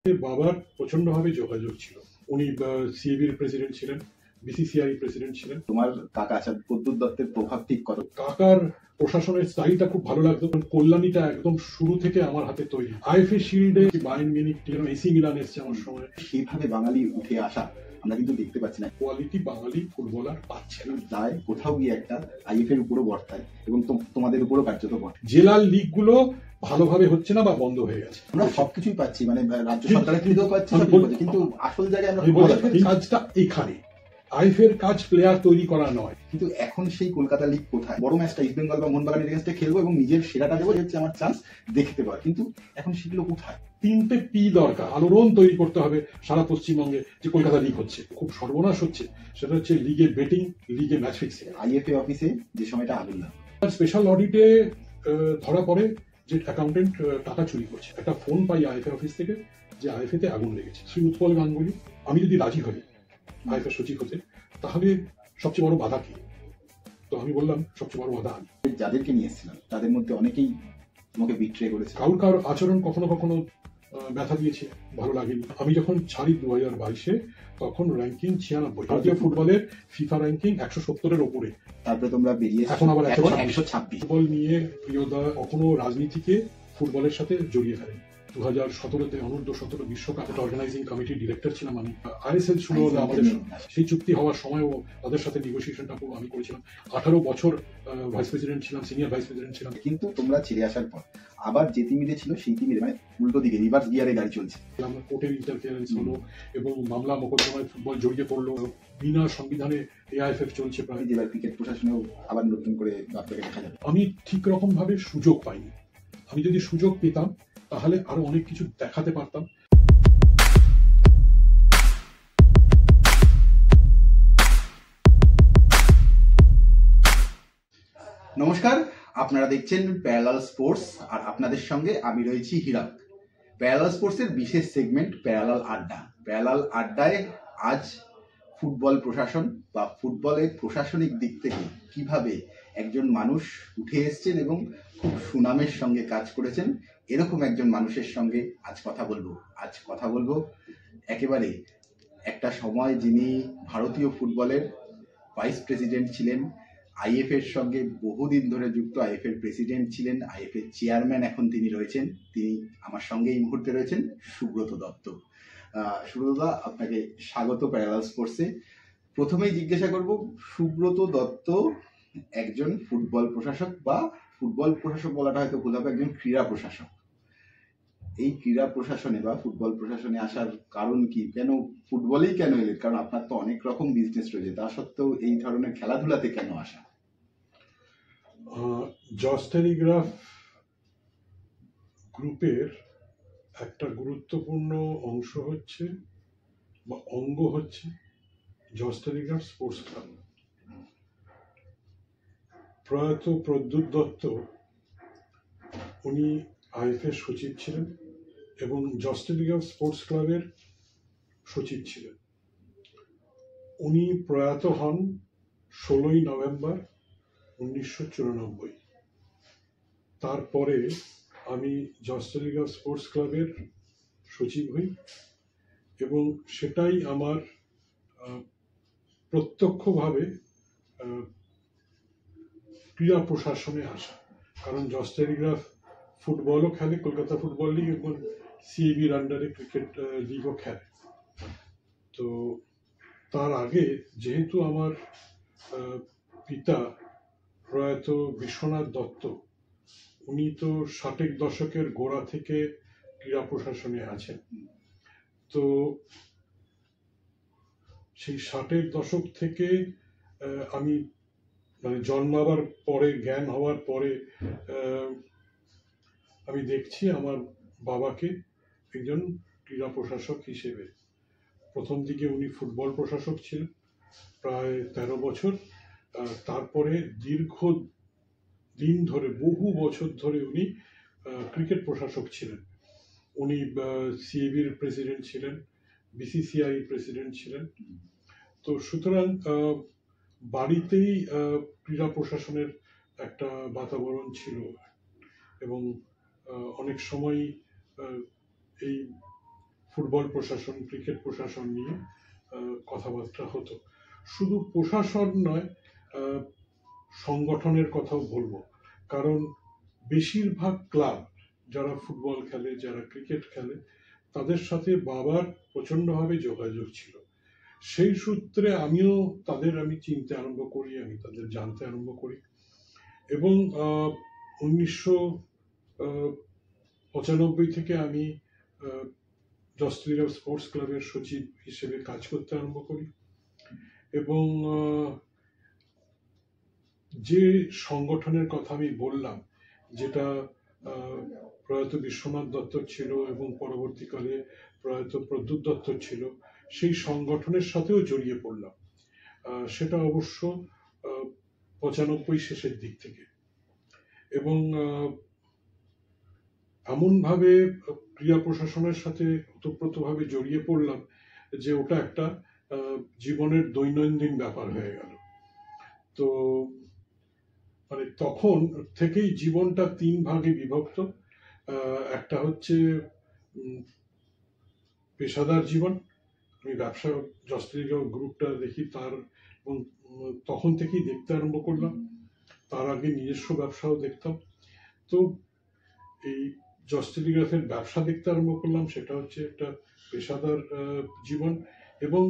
বাবার প্রচন্ডভাবে যোগাযোগ ছিল। উনি সিএবির প্রেসিডেন্ট ছিলেন, বিসিসিআই প্রেসিডেন্ট ছিলেন। তোমার কাকা আচ্ছা প্রদ্যুৎ দত্তের প্রভাব ঠিক কত? কাকার প্রশাসনের স্টাইলটা খুব ভালো লাগতো। কল্যাণীটা একদম শুরু থেকে আমার হাতে তৈরি। আইএফএ শিল্ডে বায়ার্ন মিউনিখ, এসি মিলান এসছে আমার সময়। সেইভাবে বাঙালি উঠে আসা আমরা কিন্তু দেখতে পাচ্ছি না। কোয়ালিটি বাঙালি ফুটবলার পাচ্ছে না। দায় কোথাও গিয়ে একটা আইএফ এর উপরও বর্তায় এবং তোমাদের উপরও কার্যত বর্তায়। জেলার লিগগুলো ভালোভাবে হচ্ছে না বা বন্ধ হয়ে গেছে। আমরা সবকিছুই পাচ্ছি, মানে রাজ্য সরকারের থেকেও পাচ্ছি, কিন্তু আসল জায়গায় আমরা কাজটা এখানে আইএফএর কাজ প্লেয়ার তৈরি করা নয়। কিন্তু এখন সেই কলকাতা লিগ কোথায়? বড় ম্যাচটা ইস্ট বেঙ্গল বা মোহনবাগানের এগেইনস্টে খেলবো এবং নিজের সেরাটা দেবো, হচ্ছে আমার চান্স দেখতে পাওয়া। কিন্তু এখন সেগুলো কোথায়? 3টে পি দরকার। আলোড়ন তৈরি করতে হবে সারা পশ্চিমবঙ্গে যে কলকাতা লিগ হচ্ছে। খুব সর্বনাশ হচ্ছে, সেটা হচ্ছে লিগে বেটিং, লিগে ম্যাচ ফিক্সিং। আইএফএ অফিসে যে সময়টা আগুন লাগলো, স্পেশাল অডিটে ধরা পড়ে যে অ্যাকাউন্টেন্ট টাকা চুরি করছে। একটা ফোন পাই আইএফএ অফিস থেকে যে আইএফএ তে আগুন লেগেছে। শ্রী উৎপল গাঙ্গুলি, আমি যদি রাজি হই আইএফএ সচিব হতে, তাহলে সবচেয়ে বড় বাধা কি? তো আমি বললাম সবচেয়ে বড় বাধা আমি। যাদেরকে নিয়ে এসেছিলাম তাদের মধ্যে অনেকেই তোমাকে বিট্রে করেছে। কারোর আচরণ কখনো কখনো ব্যথা দিয়েছে, ভালো লাগেনি। আমি যখন ছাড়ি 2022-এ, তখন র্যাঙ্কিং 96। ভারতীয় ফুটবলের ফিফা র্যাঙ্কিং 170-এর ওপরে। তারপরে তোমরা বেরিয়ে এখন আবার 126। ফুটবল নিয়ে প্রিয়দা কখনো রাজনীতিকে ফুটবলের সাথে জড়িয়ে ফেলেন। 2017-তে অনূর্ধ্ব 17 বিশ্বকাপ অর্গানাইজিং কমিটির ডিরেক্টর ছিলাম আমি। আইএসএল ছিল আমাদের, সেই চুক্তি হওয়ার সময়ও তাদের সাথে নেগোসিয়েশনটা আমি করেছিলাম। 18 বছর ভাইস প্রেসিডেন্ট ছিলাম, সিনিয়র ভাইস প্রেসিডেন্ট ছিলাম। কিন্তু তোমরা ছেড়ে আসার পর আবার যে তিমিরে ছিল সেই তিমিরে, মানে উল্টো দিকে রিভার্স গিয়ারে গাড়ি চলছে। কোর্টের ইন্টারফিয়ারেন্স হলো এবং মামলা মোকদ্দমায় ফুটবল জড়িয়ে পড়লো। বিনা সংবিধানে এআইএফএফ চলছে প্রায়। জেলার ক্রিকেট প্রশাসনেও আবার নতুন করে আপনাকে দেখা যাবে। আমি ঠিক রকম ভাবে সুযোগ পাইনি। আমি যদি সুযোগ পেতাম তাহলে আরো অনেক কিছু দেখাতে পারতাম। নমস্কার, আপনারা দেখছেন প্যারালাল স্পোর্টস, আর আপনাদের সঙ্গে আমি রয়েছি হীরক। প্যারালাল স্পোর্টসের বিশেষ সেগমেন্ট প্যারালাল আড্ডা। প্যারালাল আড্ডায় আজ ফুটবল প্রশাসন বা ফুটবলের প্রশাসনিক দিক থেকে কিভাবে একজন মানুষ উঠে এসছেন এবং খুব সুনামের সঙ্গে কাজ করেছেন, এরকম একজন মানুষের সঙ্গে আজ কথা বলবো। একেবারে একটা সময় যিনি ভারতীয় ফুটবলের ভাইস প্রেসিডেন্ট ছিলেন, আইএফ এর সঙ্গে বহুদিন ধরে যুক্ত, আইএফ এর প্রেসিডেন্ট ছিলেন, আইএফ এর চেয়ারম্যান এখন তিনি রয়েছেন। তিনি আমার সঙ্গে এই মুহূর্তে রয়েছেন সুব্রত দত্ত। সুব্রতদা, আপনাকে স্বাগত প্যারালাল স্পোর্টসে। প্রথমেই জিজ্ঞাসা করব, সুব্রত দত্ত একজন ফুটবল প্রশাসক, বা ফুটবল প্রশাসক বলাটা হয়তো ভুল হবে, একজন ক্রীড়া প্রশাসক। এই ক্রীড়া প্রশাসনে বা ফুটবল প্রশাসনে আসার কারণ কি? কেন ফুটবলেই কেন এলেন? কারণ আপনার তো অনেক রকম বিজনেস রয়েছে, তা সত্ত্বেও এই ধরনের খেলাধুলাতে কেন আসা? জস টেলিগ্রাফ গ্রুপের একটা গুরুত্বপূর্ণ অংশ হচ্ছে বা অঙ্গ হচ্ছে জস টেলিগ্রাফ স্পোর্টস ক্লাব। প্রয়াত প্রদ্যুৎ দত্ত, উনি আইএফএ সচিব ছিলেন এবং জস টেলিগ্রাফ স্পোর্টস ক্লাবের সচিব ছিলেন। উনি প্রয়াত হন 16ই নভেম্বর 1994। তারপরে আমি জস টেলিগ্রাফ স্পোর্টস ক্লাবের সচিব হই এবং সেটাই আমার প্রত্যক্ষভাবে ক্রীড়া প্রশাসনে আসা। কারণ জস টেলিগ্রাফ ফুটবলও খেলে, কলকাতা ফুটবল লিগ, এবং সিএবির আন্ডারে ক্রিকেট লিগও খেলে। তো তার আগে যেহেতু আমার পিতা প্রয়াত বিশ্বনাথ দত্ত, উনি তো 60-এর দশকের গোড়া থেকে ক্রীড়া প্রশাসনে আছেন। তো সেই 60-এর দশক থেকে আমি, মানে জন্মাবার পরে, জ্ঞান হওয়ার পরে আমি দেখছি আমার বাবাকে একজন ক্রীড়া প্রশাসক হিসেবে। প্রথম দিকে উনি ফুটবল প্রশাসক ছিলেন প্রায় 13 বছর। তারপরে দীর্ঘ দিন ধরে, বহু বছর ধরে উনি ক্রিকেট প্রশাসক ছিলেন। উনি সিএবির প্রেসিডেন্ট ছিলেন, বিসিসিআই প্রেসিডেন্ট ছিলেন। তো সুতরাং বাড়িতেই ক্রীড়া প্রশাসনের একটা বাতাবরণ ছিল এবং অনেক সময় এই ফুটবল প্রশাসন, ক্রিকেট প্রশাসন নিয়ে কথাবার্তা হতো। শুধু প্রশাসন নয়, সংগঠনের কথাও বলবো, কারণ বেশিরভাগ ক্লাব যারা ফুটবল খেলে, যারা ক্রিকেট খেলে, তাদের সাথে বাবার প্রচণ্ডভাবে যোগাযোগ ছিল। সেই সূত্রে আমিও আমি চিনতে আরম্ভ করি, আমি তাদের জানতে আরম্ভ করি। এবং 1995 থেকে আমি জস্টলিগা স্পোর্টস ক্লাবের সচিব হিসেবে কাজ করতে আরম্ভ করি। এবং যে সংগঠনের কথা আমি বললাম, যেটা প্রয়াত বিশ্বনাথ দত্ত ছিল এবং পরবর্তীকালে প্রয়াত প্রদ্যুৎ দত্ত ছিল, সেই সংগঠনের সাথেও জড়িয়ে পড়লাম। সেটা অবশ্য 95 শেষের দিক থেকে। এবং এমনভাবে ক্রীড়া প্রশাসনের সাথে ওতপ্রোতভাবে জড়িয়ে পড়লাম যে ওটা একটা জীবনের দৈনন্দিন ব্যাপার হয়ে গেল। তো মানে তখন থেকেই জীবনটা 3 ভাগে বিভক্ত। একটা হচ্ছে পেশাদার জীবন, আমি ব্যবসা জস্টলিগা গ্রুপটা দেখি তার, এবং তখন থেকেই দেখতে আরম্ভ করলাম। তার আগে নিজস্ব ব্যবসাও দেখতাম। তো এই জস্টলিগাফের ব্যবসা দেখতে আরম্ভ করলাম, সেটা হচ্ছে একটা পেশাদার জীবন। এবং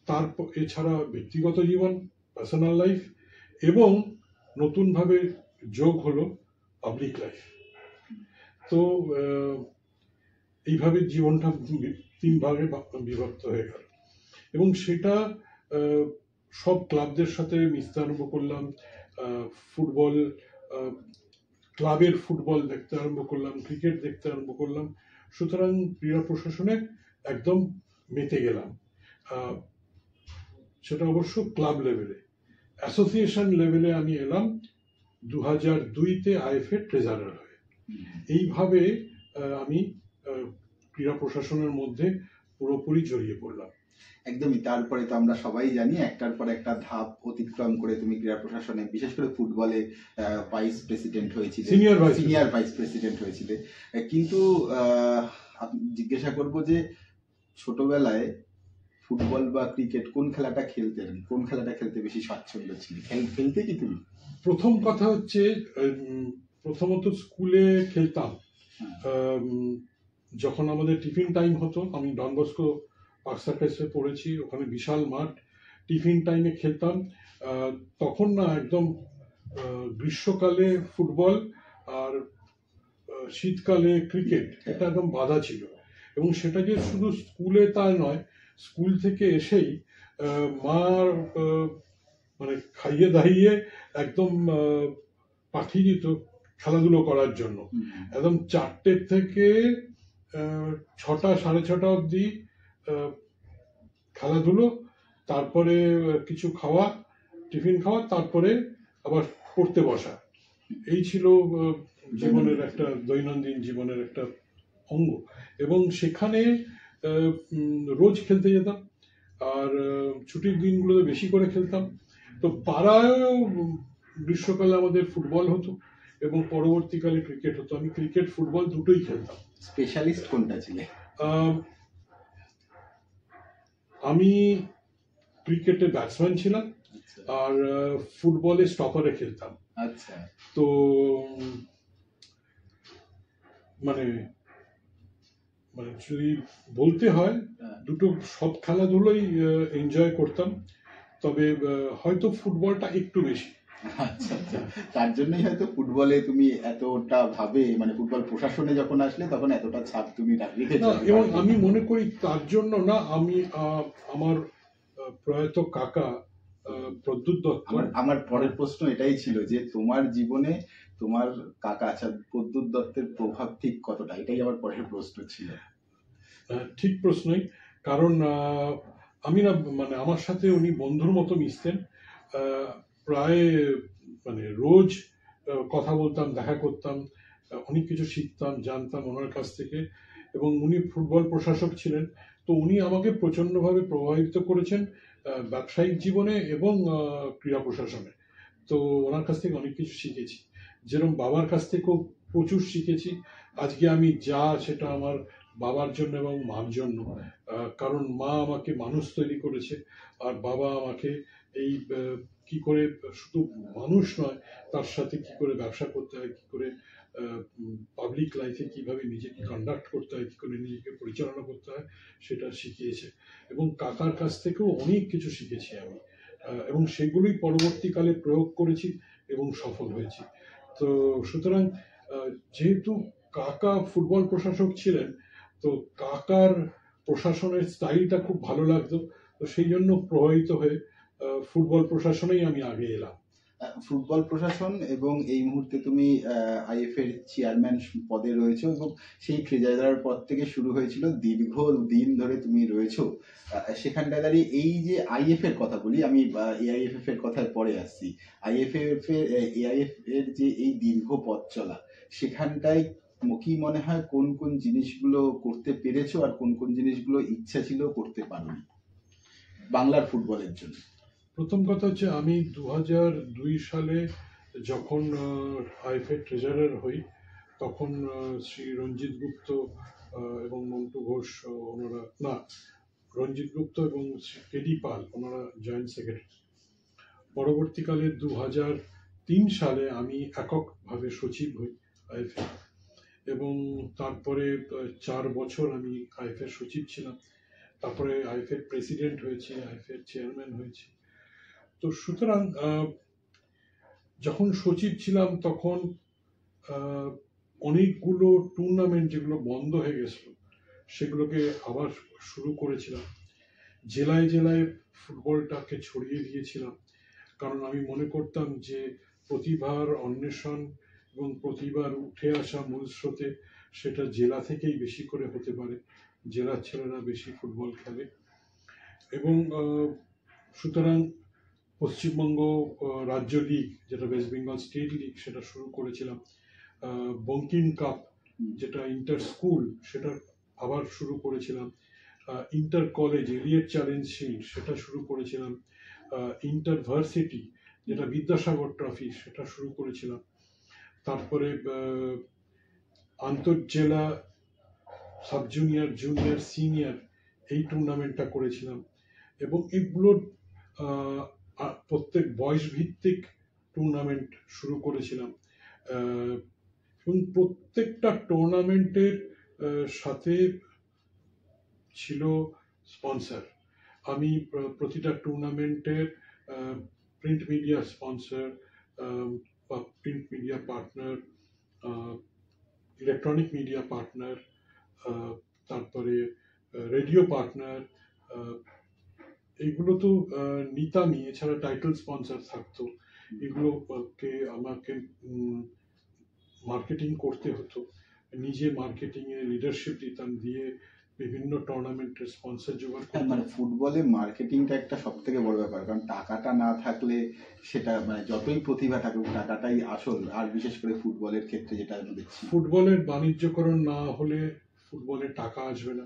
তার এছাড়া ব্যক্তিগত জীবন, পার্সোনাল লাইফ, এবং নতুনভাবে যোগ হলো পাবলিক লাইফ। তো এইভাবে জীবনটা 3 ভাগে বিভক্ত হয়ে গেল। এবং সেটা সব ক্লাবদের সাথে মিশতে আরম্ভ করলাম। ফুটবল ক্লাবের ফুটবল দেখতে আরম্ভ করলাম, ক্রিকেট দেখতে আরম্ভ করলাম। সুতরাং ক্রীড়া প্রশাসনে একদম মেতে গেলাম। সেটা অবশ্য ক্লাব লেভেলে। অ্যাসোসিয়েশন লেভেলে আমি এলাম 2002-তে আইএফএ ট্রেজারার হয়ে। এইভাবে আমি ক্রীড়া প্রশাসনের মধ্যে পুরোপুরি জড়িয়ে পড়লাম। একদমই। তারপরে তো আমরা সবাই জানি একটার পর একটা ধাপ অতিক্রম করে তুমি ক্রীড়া প্রশাসনে, বিশেষ করে ফুটবলে ভাইস প্রেসিডেন্ট হয়েছিলে, সিনিয়র ভাইস প্রেসিডেন্ট হয়েছিলে। কিন্তু জিজ্ঞাসা করব যে ছোটবেলায় ফুটবল বা ক্রিকেট কোন খেলাটা খেলতে বেশি স্বাচ্ছন্দ্য ছিল? খেলতে কি তুমি? প্রথম কথা হচ্ছে, প্রথমত স্কুলে খেলতাম। যখন আমাদের টিফিন টাইম হতো, আমি ডন বস্কো পার্ক সার্কাসে পড়েছি, ওখানে বিশাল মাঠ, টিফিন টাইমে খেলতাম। তখন না একদম গ্রীষ্মকালে ফুটবল আর শীতকালে ক্রিকেট, এটা একদম বাধা ছিল। এবং সেটা যে শুধু স্কুলে তা নয়, স্কুল থেকে এসেই মার মানে খাইয়ে দাইয়ে একদম পাঠিয়ে দিত খেলাধুলো করার জন্য। একদম 4টে থেকে 6টা, 6:30 অবধি খেলাধুলো, তারপরে কিছু খাওয়া, টিফিন খাওয়া, তারপরে আবার পড়তে বসা। এই ছিল জীবনের একটা দৈনন্দিন জীবনের একটা অঙ্গ। এবং সেখানে রোজ খেলতে যেতাম, আর ছুটির দিনগুলোতে বেশি করে খেলতাম। তো পাড়ায়ও গ্রীষ্মকালে আমাদের ফুটবল হতো এবং পরবর্তীকালে ক্রিকেট হতো। আমি ক্রিকেট ফুটবল দুটোই খেলতাম। স্পেশালিস্ট কোনটা ছিলে? আমি ক্রিকেটে ব্যাটসম্যান ছিলাম, আর ফুটবলে স্টপারে খেলতাম। আচ্ছা। তো মানে যদি বলতে হয়, দুটো সব খেলাধুলোই এনজয় করতাম, তবে হয়তো ফুটবলটা একটু বেশি। আচ্ছা আচ্ছা, তার জন্যই হয়তো ফুটবলে তুমি এতটা ভাবে, মানে ফুটবল প্রশাসনে যখন আসলে তখন এতটা ছাপ তুমি রেখেছো। এবং আমি মনে করি তার জন্য না, আমি আমার প্রয়াত কাকা প্রদ্যুৎ দত্ত, আমার পরের প্রশ্ন এটাই ছিল যে তোমার জীবনে তোমার কাকা প্রদ্যুৎ দত্তের প্রভাব ঠিক কতটা, এটাই আমার পরের প্রশ্ন ছিল। ঠিক প্রশ্নই, কারণ আমি না মানে আমার সাথে উনি বন্ধুর মতো মিশতেন। প্রায় মানে রোজ কথা বলতাম, দেখা করতাম, অনেক কিছু শিখতাম, জানতাম ওনার কাছ থেকে। এবং উনি ফুটবল প্রশাসক ছিলেন, তো উনি আমাকে প্রচণ্ডভাবে প্রভাবিত করেছেন ব্যবসায়িক জীবনে এবং ক্রীড়া প্রশাসনে। তো ওনার কাছ থেকে অনেক কিছু শিখেছি, যেরকম বাবার কাছ থেকেও প্রচুর শিখেছি। আজকে আমি সেটা আমার বাবার জন্য এবং মার জন্য। কারণ মা আমাকে মানুষ তৈরি করেছে, আর বাবা আমাকে এই কি করে শুধু মানুষ নয়, তার সাথে কি করে ব্যবসা করতে হয়, কি করে পাবলিক লাইফে কিভাবে নিজেকে কন্ডাক্ট করতে হয়, কি করে নিজেকে পরিচালনা করতে হয়, সেটা শিখিয়েছে। এবং কাকার কাছ থেকেও অনেক কিছু শিখেছি আমি, এবং সেগুলোই পরবর্তীকালে প্রয়োগ করেছি এবং সফল হয়েছি। তো সুতরাং যেহেতু কাকা ফুটবল প্রশাসক ছিলেন, তো কাকার প্রশাসনের স্টাইলটা খুব ভালো লাগতো, তো সেই জন্য প্রভাবিত হয়ে ফুটবল প্রশাসনেই আমি আগে এলাম। ফুটবল প্রশাসন এবং এই মুহূর্তে তুমি আইএফ এর চেয়ারম্যান পদে রয়েছো, এবং সেই ট্রেজারার পদ থেকে শুরু হয়েছিল, দীর্ঘ দিন ধরে তুমি রয়েছো সেখানটায় দাঁড়িয়ে। এই যে আইএফ এর কথা বলি আমি, এআইএফএফ এর কথায় পরে আসছি। আইএফএফ এর এআইএফ এর যে এই দীর্ঘ পথ চলা, সেখানটায় কি মনে হয় কোন কোন জিনিসগুলো করতে পেরেছো আর কোন কোন জিনিসগুলো ইচ্ছা ছিল করতে পারোনি বাংলার ফুটবলের জন্য? প্রথম কথা হচ্ছে, আমি 2002 সালে যখন আইএফএ ট্রেজারার হই, তখন শ্রী রঞ্জিত গুপ্ত এবং মন্টু ঘোষ, ওনারা না, রঞ্জিত গুপ্ত এবং শ্রী কেডি পাল, ওনারা জয়েন্ট সেক্রেটারি। পরবর্তীকালে 2003 সালে আমি এককভাবে সচিব হই আইএফএ, এবং তারপরে 4 বছর আমি আইএফএ সচিব ছিলাম। তারপরে আইএফএ প্রেসিডেন্ট হয়েছি, আইএফএ চেয়ারম্যান হয়েছি। তো সুতরাং যখন সচিব ছিলাম তখন অনেকগুলো টুর্নামেন্ট যেগুলো বন্ধ হয়ে গেছিল, সেগুলোকে আবার শুরু করেছিলাম। জেলায় জেলায় ফুটবলটাকে ছড়িয়ে দিয়েছিলাম, কারণ আমি মনে করতাম যে প্রতিভার অন্বেষণ এবং প্রতিভার উঠে আসা মূল স্রোতে সেটা জেলা থেকেই বেশি করে হতে পারে, জেলার ছেলেরা বেশি ফুটবল খেলে। এবং সুতরাং পশ্চিমবঙ্গ রাজ্য লিগ, যেটা ওয়েস্ট বেঙ্গল স্টেট লিগ, সেটা শুরু করেছিলাম। বঙ্কিম কাপ, যেটা ইন্টার স্কুল, সেটা আবার শুরু করেছিলাম। Inter college Elliott challenge shield, সেটা শুরু করেছিলাম। ইন্টার ভার্সিটি, যেটা বিদ্যাসাগর ট্রফি, সেটা শুরু করেছিলাম। তারপরে আন্তর্জেলা সাব জুনিয়র, জুনিয়র, সিনিয়র, এই টুর্নামেন্টটা করেছিলাম। এবং এগুলোর প্রত্যেক বয়স ভিত্তিক টুর্নামেন্ট শুরু করেছিলাম। এবং প্রত্যেকটা টুর্নামেন্টের সাথে ছিল স্পন্সর। আমি প্রতিটা টুর্নামেন্টের প্রিন্ট মিডিয়া স্পন্সর বা print media partner, electronic media partner, তারপরে রেডিও পার্টনার, এগুলো তো নিতামই। এছাড়া টাইটেল স্পন্সর থাকতো, এগুলোকে আমাকে মার্কেটিং করতে হতো। নিজে মার্কেটিং এ লিডারশিপ দিতাম, দিয়ে বিভিন্ন টুর্নামেন্টের স্পন্সর জোগাড় করতাম। মানে ফুটবলে মার্কেটিংটা একটা সব থেকে বড় ব্যাপার, কারণ টাকাটা না থাকলে সেটা, মানে যতই প্রতিভা থাকুক, টাকাটাই আসল। আর বিশেষ করে ফুটবলের ক্ষেত্রে যেটা আমি দেখছি, ফুটবলের বাণিজ্যকরণ না হলে ফুটবলে টাকা আসবে না।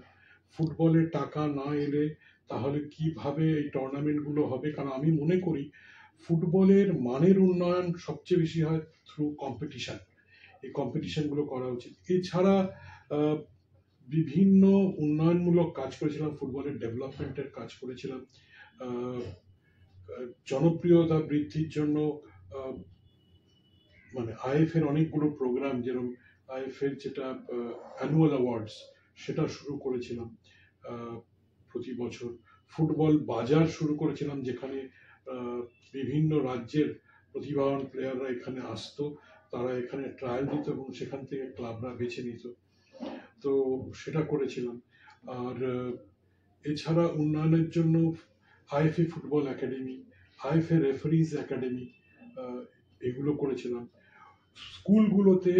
ফুটবলে টাকা না এলে তাহলে কিভাবে এই টুর্নামেন্টগুলো হবে? কারণ আমি মনে করি ফুটবলের মানের উন্নয়ন সবচেয়ে বেশি হয় থ্রু কম্পিটিশন। এই কম্পিটিশনগুলো করা উচিত। এছাড়া বিভিন্ন উন্নয়নমূলক কাজ করেছিলাম, ফুটবলের ডেভেলপমেন্টের কাজ করেছিলাম। জনপ্রিয়তা বৃদ্ধির জন্য মানে আইএফ এর অনেকগুলো প্রোগ্রাম, যেরকম আইএফ এর যেটা অ্যানুয়াল অ্যাওয়ার্ডস, সেটা শুরু করেছিলাম প্রতি বছর। ফুটবল বাজার শুরু করেছিলাম, যেখানে বিভিন্ন রাজ্যের প্রতিভাবান প্লেয়াররা এখানে আসতো, তারা এখানে ট্রায়াল দিত এবং সেখান থেকে ক্লাবরা বেছে নিত। তো সেটা করেছিলাম। আর এছাড়া উন্নয়নের জন্য IFA football academy, IFA referee's academy, এগুলো করেছিলাম। স্কুলগুলোতে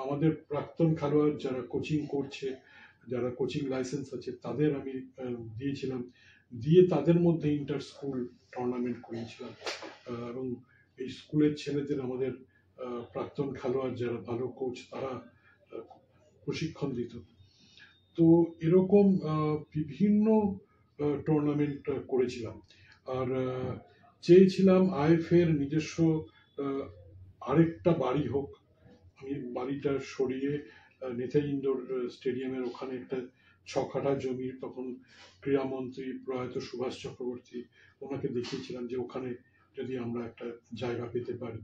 আমাদের প্রাক্তন খেলোয়াড় যারা কোচিং করছে, যারা কোচিং লাইসেন্স আছে, তাদের আমি দিয়েছিলাম, দিয়ে তাদের মধ্যে ইন্টার স্কুল টুর্নামেন্ট করিয়েছিলাম। এবং এই স্কুলের ছেলেদের আমাদের প্রাক্তন খেলোয়াড় যারা ভালো কোচ, তারা প্রশিক্ষণ দিত। তো এরকম বিভিন্ন টুর্নামেন্ট করেছিলাম। আর চেয়েছিলাম আইএফ এর নিজস্ব আরেকটা বাড়ি হোক। আমি বাড়িটা সরিয়ে নেতাজি ইন্ডোর স্টেডিয়ামের ওখানে একটা 6 কাঠা জমি, তখন ক্রীড়ামন্ত্রী প্রয়াত সুভাষ চক্রবর্তী, ওনাকে দেখিয়েছিলাম যে ওখানে যদি আমরা একটা জায়গা পেতে পারি,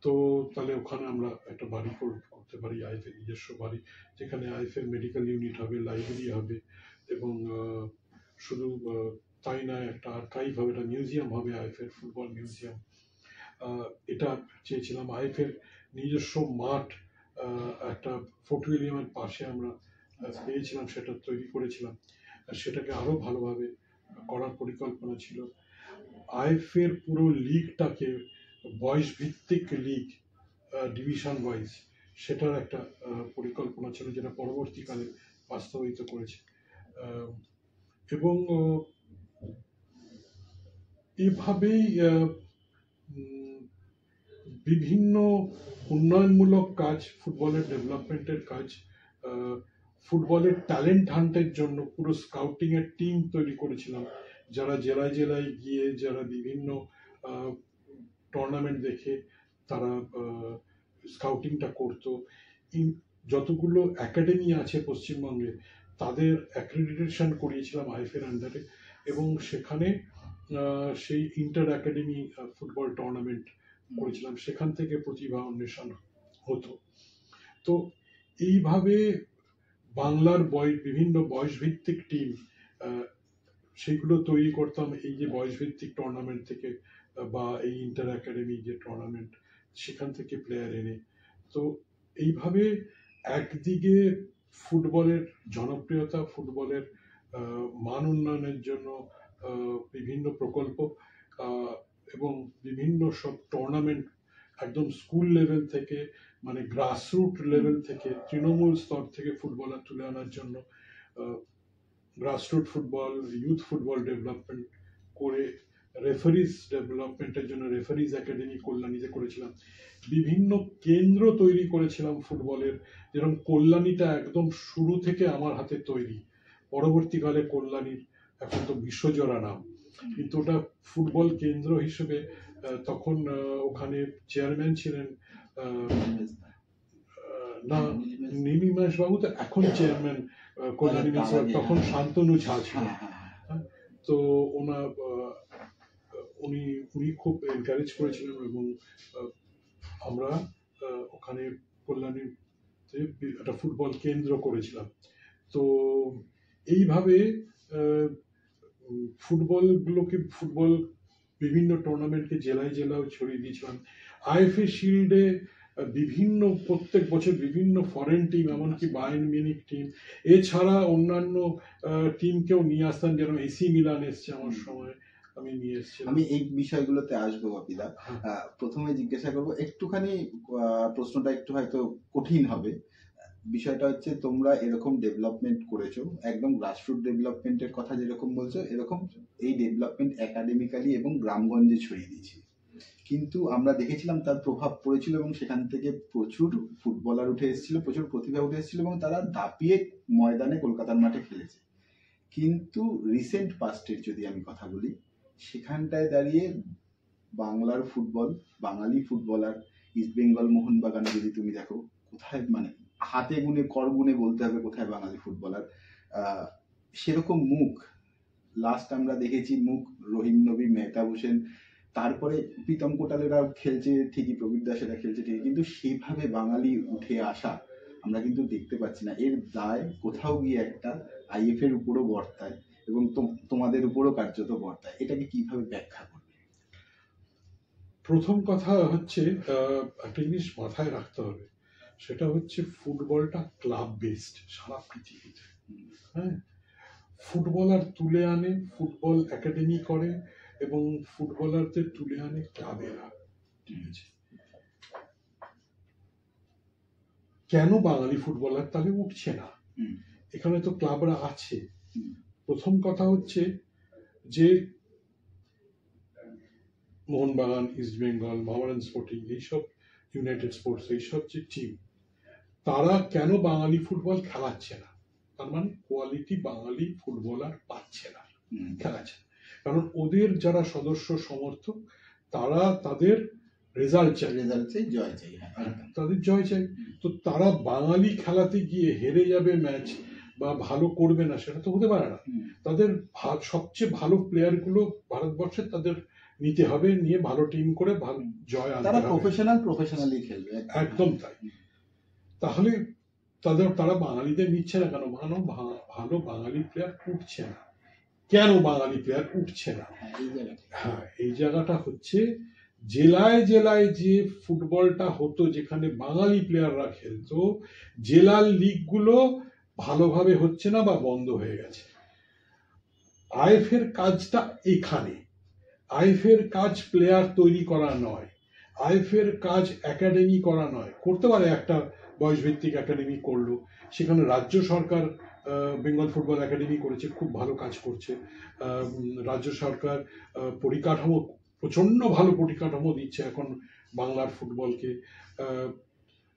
তো তাহলে ওখানে আমরা একটা বাড়ি করতে পারি, আইএফএ নিজস্ব বাড়ি, যেখানে আইএফএ মেডিকেল ইউনিট হবে, লাইব্রেরি হবে, এবং শুধু তাই না, একটা আর্কাইভ হবে, একটা মিউজিয়াম হবে, আইএফএ ফুটবল মিউজিয়াম। এটা চেয়েছিলাম। আইএফএ নিজস্ব মাঠ একটা ফোর্ট উইলিয়ামের পাশে আমরা পেয়েছিলাম, সেটা তৈরি করেছিলাম, সেটাকে আরো ভালোভাবে করার পরিকল্পনা ছিল। আইএফএর পুরো লিগটাকে বয়স ভিত্তিক লিগ, ডিভিশন ওয়াইজ, সেটার একটা পরিকল্পনা ছিল, যেটা পরবর্তীকালে বাস্তবায়িত করেছে। এবং এভাবেই বিভিন্ন উন্নয়নমূলক কাজ, ফুটবলের ডেভেলপমেন্টের কাজ, ফুটবলের ট্যালেন্ট হান্টের জন্য পুরো স্কাউটিং এর টিম তৈরি করেছিলাম, যারা জেলায় জেলায় গিয়ে, যারা বিভিন্ন টুর্নামেন্ট দেখে তারা স্কাউটিংটা করতো। যতগুলো একাডেমি আছে পশ্চিমবঙ্গে, তাদের অ্যাক্রেডিটেশন করিয়েছিলাম আইএফএর আন্ডারে, এবং সেখানে সেই ইন্টার একাডেমি ফুটবল টুর্নামেন্ট করেছিলাম, সেখান থেকে প্রতিভা অন্বেষণ হতো। তো এইভাবে বাংলার বিভিন্ন বয়স ভিত্তিক টিম, সেইগুলো তৈরি করতাম এই যে বয়স ভিত্তিক টুর্নামেন্ট থেকে, বা এই ইন্টার একাডেমি যে টুর্নামেন্ট, সেখান থেকে প্লেয়ার এনে। তো এইভাবে একদিকে ফুটবলের জনপ্রিয়তা, ফুটবলের মান উন্নয়নের জন্য বিভিন্ন প্রকল্প, এবং বিভিন্ন সব টুর্নামেন্ট, একদম স্কুল লেভেল থেকে, মানে গ্রাসরুট লেভেল থেকে, তৃণমূল স্তর থেকে ফুটবলার তুলে আনার জন্য grassroot football, youth football development করে, রেফারিজ ডেভেলপমেন্টের জন্য রেফারিজ একাডেমি কল্যাণীতে করেছিলাম। বিভিন্ন কেন্দ্র তৈরি করেছিলাম ফুটবলের, যেরকম কল্যাণীটা একদম শুরু থেকে আমার হাতে তৈরি। পরবর্তীকালে কল্যাণীর এখন তো বিশ্বজোড়া নাম, কিন্তু ওটা ফুটবল কেন্দ্র হিসেবে তখন ওখানে চেয়ারম্যান ছিলেন না, নীলিমাস বাবু, তো এখন চেয়ারম্যান কল্যাণী, তখন শান্তনু ঝা ছিল। তো উনি খুব এনকারেজ করেছিলেন, এবং আমরা ওখানে কল্যাণীতে একটা ফুটবল কেন্দ্র করেছিলাম। তো এইভাবে ফুটবল বিভিন্ন টুর্নামেন্টকে জেলায় জেলায় ছড়িয়ে দিয়েছিলাম। আইএফএ শিল্ডে প্রত্যেক বছর বিভিন্ন ফরেন টিম, এমনকি বায়ার্ন মিউনিখ টিম, এছাড়া অন্যান্য টিমকেও নিয়ে আসতাম, যেন এসি মিলান এসছে আমার সময়, আমি নিয়ে এসেছি। আমি এই বিষয়গুলোতে আসবো বাপিদা। প্রথমে জিজ্ঞাসা করবো, একটুখানি প্রশ্নটা একটু হয়তো কঠিন হবে। বিষয়টা হচ্ছে, তোমরা এরকম ডেভেলপমেন্ট করেছো, একদম গ্রাসরুট ডেভেলপমেন্টের কথা যেরকম বলছো, এরকম এই ডেভেলপমেন্ট একাডেমিক্যালি এবং গ্রামগঞ্জে ছড়িয়ে দিয়েছি, কিন্তু আমরা দেখেছিলাম তার প্রভাব পড়েছিল, এবং সেখান থেকে প্রচুর ফুটবলার উঠে এসেছিল, প্রচুর প্রতিভা উঠে এসেছিল, এবং তারা দাপিয়ে ময়দানে কলকাতার মাঠে খেলেছে। কিন্তু রিসেন্ট পাস্টের যদি আমি কথা বলি, সেখানটায় দাঁড়িয়ে বাংলার ফুটবল, বাঙালি ফুটবলার, ইস্ট বেঙ্গল মোহনবাগানে যদি তুমি দেখো, কোথায়, মানে হাতে গুনে কর গুনে বলতে হবে কোথায় বাঙালি ফুটবলার। সেরকম মুখ লাস্ট আমরা দেখেছি, মুখ রহিম নবী, মেহতাব হোসেন, তারপরে প্রীতম কোটালেরা খেলছে ঠিকই, প্রবীর দাসেরা খেলছে ঠিকই, কিন্তু সেভাবে বাঙালি উঠে আসা আমরা কিন্তু দেখতে পাচ্ছি না। এর দায় কোথাও গিয়ে একটা আইএফ এর উপরও বর্তায়, এবং তোমাদের উপরও কার্যত বর্তায়। এটাকে কিভাবে ব্যাখ্যা করবে? প্রথম কথা হচ্ছে, একটা জিনিস মাথায় রাখতে হবে, সেটা হচ্ছে ফুটবলটা ক্লাব বেসড সারা পৃথিবীতে। হ্যাঁ, ফুটবলার তুলে আনে, ফুটবল একাডেমি করে, এবং ফুটবলারদের তুলে আনে ক্লাবেরা। ঠিক আছে, কেন বাঙালি ফুটবলার তাহলে উঠছে না? এখানে তো ক্লাবরা আছে। প্রথম কথা হচ্ছে যে মোহনবাগান, ইস্ট বেঙ্গল, মোহামেডান স্পোর্টিং, এইসব ইউনাইটেড স্পোর্টস, এইসব যে টিম, তারা কেন বাঙালি ফুটবল খেলাচ্ছে না? তার মানে কোয়ালিটি বাঙালি ফুটবলার পাচ্ছে না, খেলাচ্ছে না। কারণ ওদের যারা সদস্য সমর্থক, তারা তাদের রেজাল্ট চাই, রেজাল্ট চাই, জয় চাই। হ্যাঁ, তাদের জয় চাই। তো তারা বাঙালি খেলাতে গিয়ে হেরে যাবে ম্যাচ বা ভালো করবে না, সেটা তো হতে পারে না। তাদের সবচেয়ে ভালো প্লেয়ারগুলো ভারতবর্ষের তাদের নিতে হবে, নিয়ে ভালো টিম করে ভালো জয় আনতে তারা হবে। প্রফেশনালি খেলবে, একদম তাই। তাহলে তারা বাঙালিদের নিচ্ছে না কেন? ভালো বাঙালি প্লেয়ার উঠছে না কেন? বাঙালি প্লেয়ার উঠছে না, হ্যাঁ, এই জায়গাটা হচ্ছে জেলায় জেলায় যে ফুটবলটা হতো, যেখানে বাঙালি প্লেয়াররা খেলতো, জেলার লিগগুলো ভালোভাবে হচ্ছে না বা বন্ধ হয়ে গেছে। আইএফএর কাজটা এখানে, আইএফএর কাজ প্লেয়ার তৈরি করা নয়, আইএফএর কাজ একাডেমি করা নয়। করতে পারে একটা বয়সভিত্তিক একাডেমি করলো, সেখানে রাজ্য সরকার বেঙ্গল ফুটবল একাডেমি করেছে, খুব ভালো কাজ করছে। রাজ্য সরকার পরিকাঠামো, প্রচন্ড ভালো পরিকাঠামো দিচ্ছে এখন বাংলার ফুটবলকে।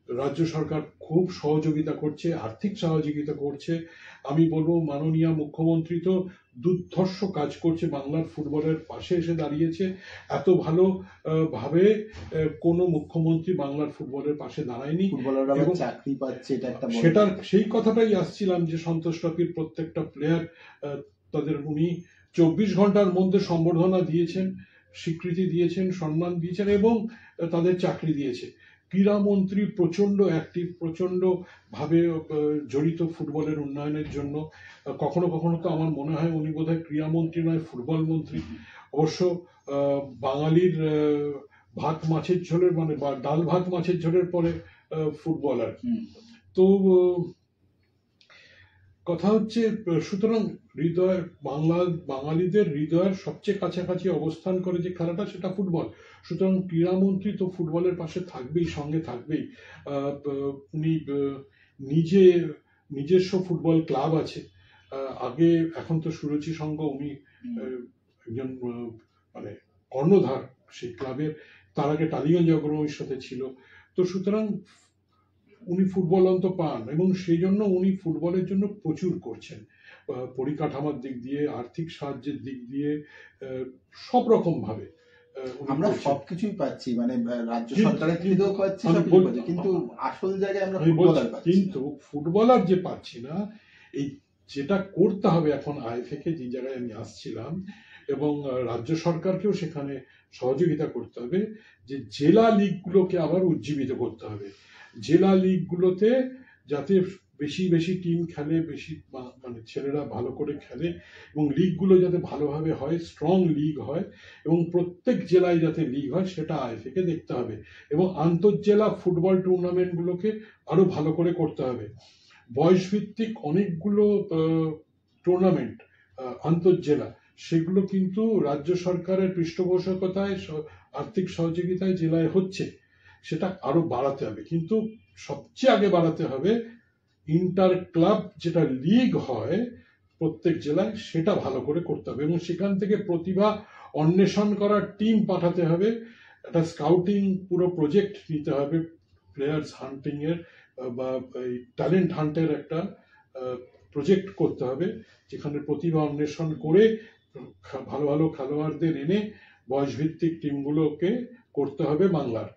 রাজ্য সরকার খুব সহযোগিতা করছে, আর্থিক সহযোগিতা করছে। আমি বলবো মাননীয় মুখ্যমন্ত্রী তো দুর্ধর্ষ কাজ করছে, বাংলার ফুটবলের পাশে এসে দাঁড়িয়েছে। এত ভালো ভাবে কোনো মুখ্যমন্ত্রী বাংলার ফুটবলের পাশে দাঁড়ায়নি। এবং চাকরি পাচ্ছে, এটা একটা সেটার সেই কথাটাই আসছিলাম, যে সন্তোষ ট্রফির প্রত্যেকটা প্লেয়ার তাদের উনি 24 ঘন্টার মধ্যে সম্বর্ধনা দিয়েছেন, স্বীকৃতি দিয়েছেন, সম্মান দিয়েছেন এবং তাদের চাকরি দিয়েছে। ক্রীড়ামন্ত্রী প্রচন্ড অ্যাক্টিভ, প্রচন্ড ভাবে জড়িত ফুটবলের উন্নয়নের জন্য। কখনো কখনো তো আমার মনে হয় উনি বোধহয় ক্রীড়ামন্ত্রী নয়, ফুটবল মন্ত্রী। অবশ্য বাঙালির ভাত মাছের ঝোলের মানে বা ডাল ভাত মাছের ঝোলের পরে ফুটবল আর কি। তো কথা হচ্ছে, সুতরাং হৃদয় বাঙালিদের হৃদয়ের সবচেয়ে কাছাকাছি অবস্থান করে যে খেলাটা, সেটা ফুটবল। সুতরাং ক্রীড়ামন্ত্রী তো ফুটবলের পাশে থাকবেই, সঙ্গে থাকবেই। উনি নিজস্ব ফুটবল ক্লাব আছে। আগে, এখন তো সুরুচি সংঘ, উনি একজন মানে কর্ণধার সেই ক্লাবের। তার আগে টালিগঞ্জ অগ্রণীর সাথে ছিল। তো সুতরাং উনি ফুটবল অন্ত পান এবং সেই জন্য উনি ফুটবলের জন্য প্রচুর করছেন, পরিকাঠামোর দিক দিয়ে, আর্থিক সাহায্যের দিক দিয়ে, সব রকম ভাবে। আমরা সবকিছুই পাচ্ছি, মানে রাজ্য সরকারের থেকেও পাচ্ছি, কিন্তু আসল জায়গায় আমরা ফুটবলার পাচ্ছি, কিন্তু ফুটবলার যে পাচ্ছি না। এই যেটা করতে হবে এখন আইএফএ কে, যে জায়গায় আমি আসছিলাম, এবং রাজ্য সরকারকেও সেখানে সহযোগিতা করতে হবে, যে জেলা লিগগুলোকে আবার উজ্জীবিত করতে হবে। জেলা লিগগুলোতে যাতে বেশি বেশি টিম খেলে, বেশি মানে ছেলেরা ভালো করে খেলে, এবং লিগগুলো যাতে ভালোভাবে হয়, স্ট্রং লিগ হয়, এবং প্রত্যেক জেলায় যাতে লিগ হয়, সেটা আইএফএ কে দেখতে হবে। এবং আন্তঃজেলা ফুটবল টুর্নামেন্টগুলোকে আরো ভালো করে করতে হবে। বয়সভিত্তিক অনেকগুলো টুর্নামেন্ট আন্তঃজেলা, সেগুলো কিন্তু রাজ্য সরকারের পৃষ্ঠপোষকতায়, আর্থিক সহযোগিতায় জেলায় হচ্ছে, সেটা আরো বাড়াতে হবে। কিন্তু সবচেয়ে আগে বাড়াতে হবে ইন্টার ক্লাব যেটা লিগ হয় প্রত্যেক জেলায়, সেটা ভালো করে করতে হবে, এবং সেখান থেকে প্রতিভা অন্বেষণ করার টিম পাঠাতে হবে। একটা স্কাউটিং পুরো প্রজেক্ট নিতে হবে, প্লেয়ার্স হান্টিং এর বা ট্যালেন্ট হান্টের একটা প্রজেক্ট করতে হবে, যেখানে প্রতিভা অন্বেষণ করে ভালো ভালো খেলোয়াড়দের এনে বয়সভিত্তিক টিমগুলোকে করতে হবে বাংলার।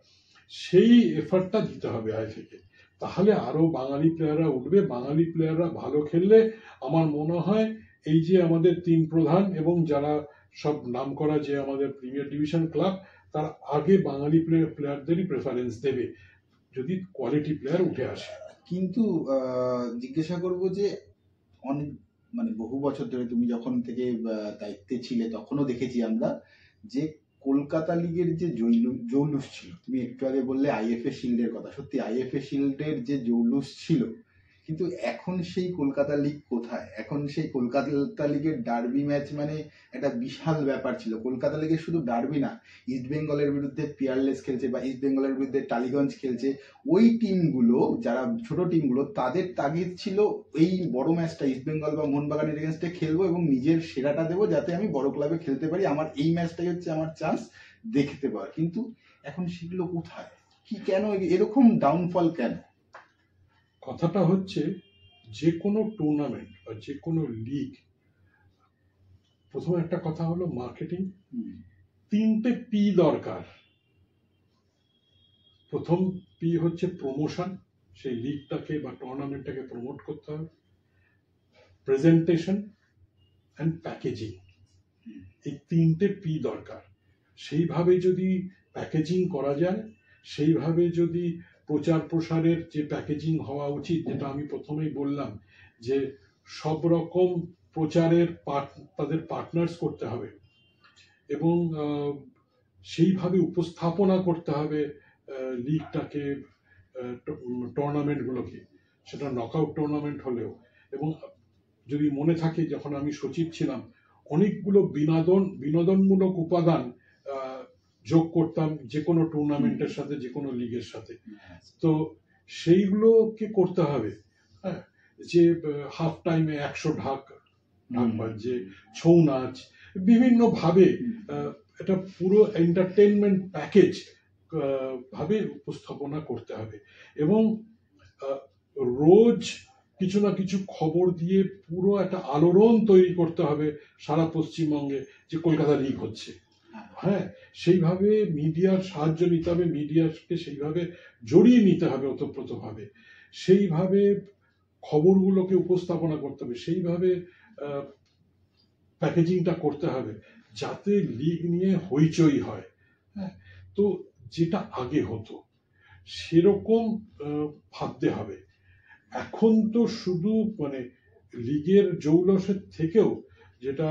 সেই এফার্টটা দিতে হবে আইএফএ কে। তাহলে আরো বাঙালি প্লেয়াররা উঠবে। বাঙালি প্লেয়াররা ভালো খেললে আমার মনে হয় এই যে আমাদের তিন প্রধান এবং যারা সব নামকরা যে আমাদের প্রিমিয়ার ডিভিশন ক্লাব, তার আগে বাঙালি প্লেয়ারদেরই প্রেফারেন্স দেবে, যদি কোয়ালিটি প্লেয়ার উঠে আসে। কিন্তু জিজ্ঞাসা করব যে অনেক মানে বহু বছর ধরে তুমি যখন থেকে দায়িত্বে ছিলে, তখনও দেখেছি আমরা যে কলকাতা লিগের যে জৌলুস ছিল, তুমি একটু আগে বললে আইএফএ শিল্ডের কথা, সত্যি আইএফএ শিল্ডের যে জৌলুস ছিল, কিন্তু এখন সেই কলকাতা লিগ কোথায়? এখন সেই কলকাতা লিগের ডার্বি ম্যাচ মানে একটা বিশাল ব্যাপার ছিল। কলকাতা লিগের শুধু ডার্বি না, ইস্ট বেঙ্গলের বিরুদ্ধে পিয়ারলেস খেলছে বা ইস্ট বেঙ্গলের বিরুদ্ধে টালিগঞ্জ খেলছে, ওই টিমগুলো, যারা ছোট টিমগুলো, তাদের তাগিদ ছিল এই বড় ম্যাচটা ইস্ট বেঙ্গল বা মোহনবাগানের এগেনস্টে খেলবো এবং নিজের সেরাটা দেবো, যাতে আমি বড় ক্লাবে খেলতে পারি, আমার এই ম্যাচটাই হচ্ছে আমার চান্স দেখতে পাওয়ার। কিন্তু এখন সেগুলো কোথায়? কি, কেন এরকম ডাউনফল কেন? কথাটা হচ্ছে, যে কোনো টুর্নামেন্ট বা যে কোনো লিগ, প্রথমে একটা কথা হলো মার্কেটিং। 3টে পি দরকার: প্রথম পি হচ্ছে প্রমোশন, সেই লিগটাকে বা টুর্নামেন্টটাকে প্রমোট করতে হবে, প্রেজেন্টেশন অ্যান্ড প্যাকেজিং, এই তিনটে পি দরকার। সেইভাবে যদি প্যাকেজিং করা যায়, সেইভাবে যদি প্রচার প্রসারের যে প্যাকেজিং হওয়া উচিত, যেটা আমি প্রথমেই বললাম যে সব রকম প্রচারের তাদের পার্টনার্স করতে হবে এবং সেইভাবে উপস্থাপনা করতে হবে লিগটাকে, টুর্নামেন্টগুলোকে, সেটা নকআউট টুর্নামেন্ট হলেও। এবং যদি মনে থাকে, যখন আমি সচিব ছিলাম, অনেকগুলো বিনোদনমূলক উপাদান যোগ করতাম যে কোনো টুর্নামেন্টের সাথে, যে কোনো লিগের সাথে। তো সেইগুলোকে করতে হবে। হ্যাঁ, যে হাফ টাইমে 100 ঢাক বাজছে, ছৌ নাচ, বিভিন্ন ভাবে এটা পুরো এন্টারটেনমেন্ট প্যাকেজ ভাবে উপস্থাপনা করতে হবে। এবং রোজ কিছু না কিছু খবর দিয়ে পুরো একটা আলোড়ন তৈরি করতে হবে সারা পশ্চিমবঙ্গে যে কলকাতা লিগ হচ্ছে। হ্যাঁ, সেইভাবে মিডিয়ার সাহায্য নিতে হবে, মিডিয়াকে সেইভাবে জড়িয়ে নিতে হবে ওতপ্রোতভাবে, সেইভাবে খবরগুলোকে উপস্থাপনা করতে হবে, সেইভাবে প্যাকেজিংটা করতে হবে যাতে লিগ নিয়ে হইচই হয়। হ্যাঁ, তো যেটা আগে হতো সেরকম ভাবতে হবে। এখন তো শুধু মানে লিগের জৌলসের থেকেও যেটা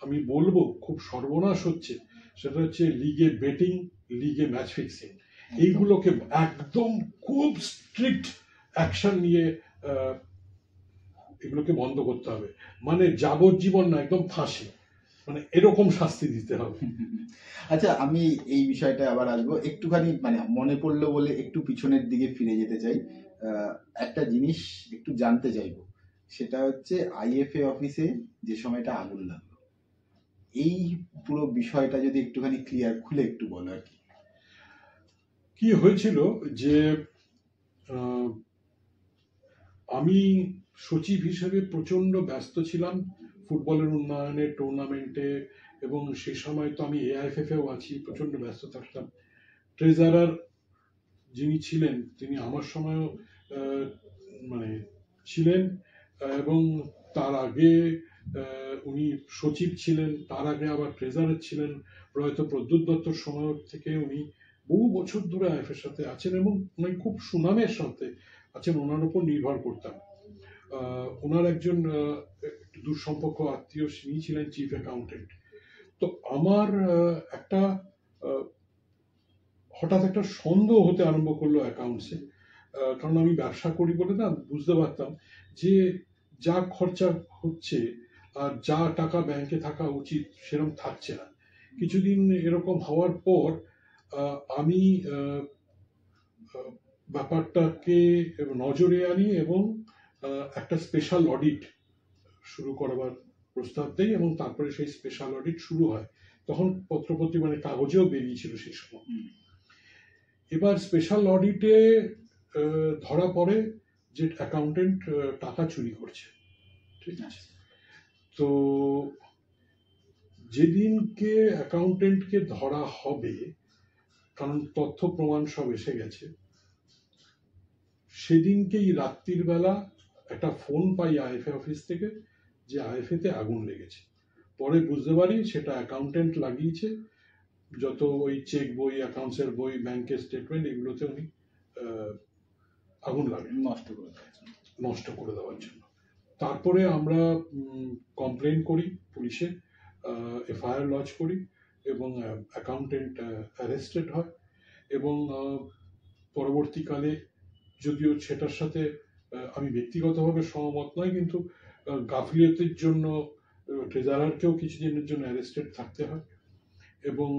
আমি বলবো খুব সর্বনাশ হচ্ছে, সেটা হচ্ছে লিগে বেটিং, লিগে ম্যাচ ফিক্সিং। এইগুলোকে একদম খুব স্ট্রিক্ট অ্যাকশন নিয়ে এগুলোকে বন্ধ করতে হবে। মানে যাবজ্জীবন না, একদম ফাঁসি, মানে এরকম শাস্তি দিতে হবে। আচ্ছা, আমি এই বিষয়টা আবার আসবো একটুখানি, মানে মনে পড়লো বলে একটু পিছনের দিকে ফিরে যেতে চাই। একটা জিনিস একটু জানতে চাইবো, সেটা হচ্ছে আইএফএ অফিসে যে সময়টা আগুন লাগলো, এই পুরো বিষয়টা যদি একটুখানি ক্লিয়ার খুলে একটু বলো আর কি। কি হয়েছিল যে আমি সচিব হিসেবে প্রচন্ড ব্যস্ত ছিলাম ফুটবলের উন্নয়নে, টুর্নামেন্টে, এবং সে সময় তো আমি এআইএফএফ এও আছি, প্রচন্ড ব্যস্ত থাকতাম। ট্রেজারার যিনি ছিলেন তিনি আমার সময়ও মানে ছিলেন, এবং তার আগে উনি সচিব ছিলেন, তার আগে আবার ট্রেজারার ছিলেন। প্রয়াত প্রদ্যুৎ দত্তর সময় থেকে উনি বহু বছর ধরে আইএফের সাথে আছেন এবং উনি খুব সুনামের সাথে আছেন, ওনার উপর নির্ভর করতাম। ওনার একজন দূরসম্পর্ক আত্মীয়, তিনি ছিলেন চিফ অ্যাকাউন্টেন্ট। তো আমার একটা হঠাৎ একটা সন্দেহ হতে আরম্ভ করলো অ্যাকাউন্টসে, কারণ আমি ব্যবসা করি বলে না বুঝতে পারতাম যে যা খরচা হচ্ছে আর যা টাকা ব্যাংকে থাকা উচিত সেরকম থাকছে না। কিছুদিন এরকম হওয়ার পর আমি ব্যাপারটাকে নজরে আনি এবং একটা স্পেশাল অডিট শুরু করবার প্রস্তাব দেই, এবং তারপরে সেই স্পেশাল অডিট শুরু হয়। তখন পত্রপত্রিকা মানে কাগজেও বেরিয়েছিল সেই সময়। এবার স্পেশাল অডিটে ধরা পড়ে যে অ্যাকাউন্টেন্ট টাকা চুরি করছে। ঠিক আছে, তো যেদিনকে অ্যাকাউন্টেন্টকে ধরা হবে, কারণ তথ্য প্রমাণ সব এসে গেছে, সেদিনকেই রাত্রির বেলা একটা ফোন পাই আইএফএ অফিস থেকে যে আইএফএ তে আগুন লেগেছে। পরে বুঝতে পারি সেটা অ্যাকাউন্টেন্ট লাগিয়েছে, যত ওই চেক বই, অ্যাকাউন্টসের বই, ব্যাংকের স্টেটমেন্ট, এগুলোতে উনি আগুন লাগেন নষ্ট করে দেওয়ার জন্য। তারপরে আমরা কমপ্লেন করি পুলিশে, এফআইআর লজ করি, এবং অ্যাকাউন্টেন্ট অ্যারেস্টেড হয়। এবং পরবর্তীকালে, যদিও সেটার সাথে আমি ব্যক্তিগতভাবে সহমত নয়, কিন্তু গাফিলতির জন্য ট্রেজারারকেও কিছুদিনের জন্য অ্যারেস্টেড থাকতে হয়। এবং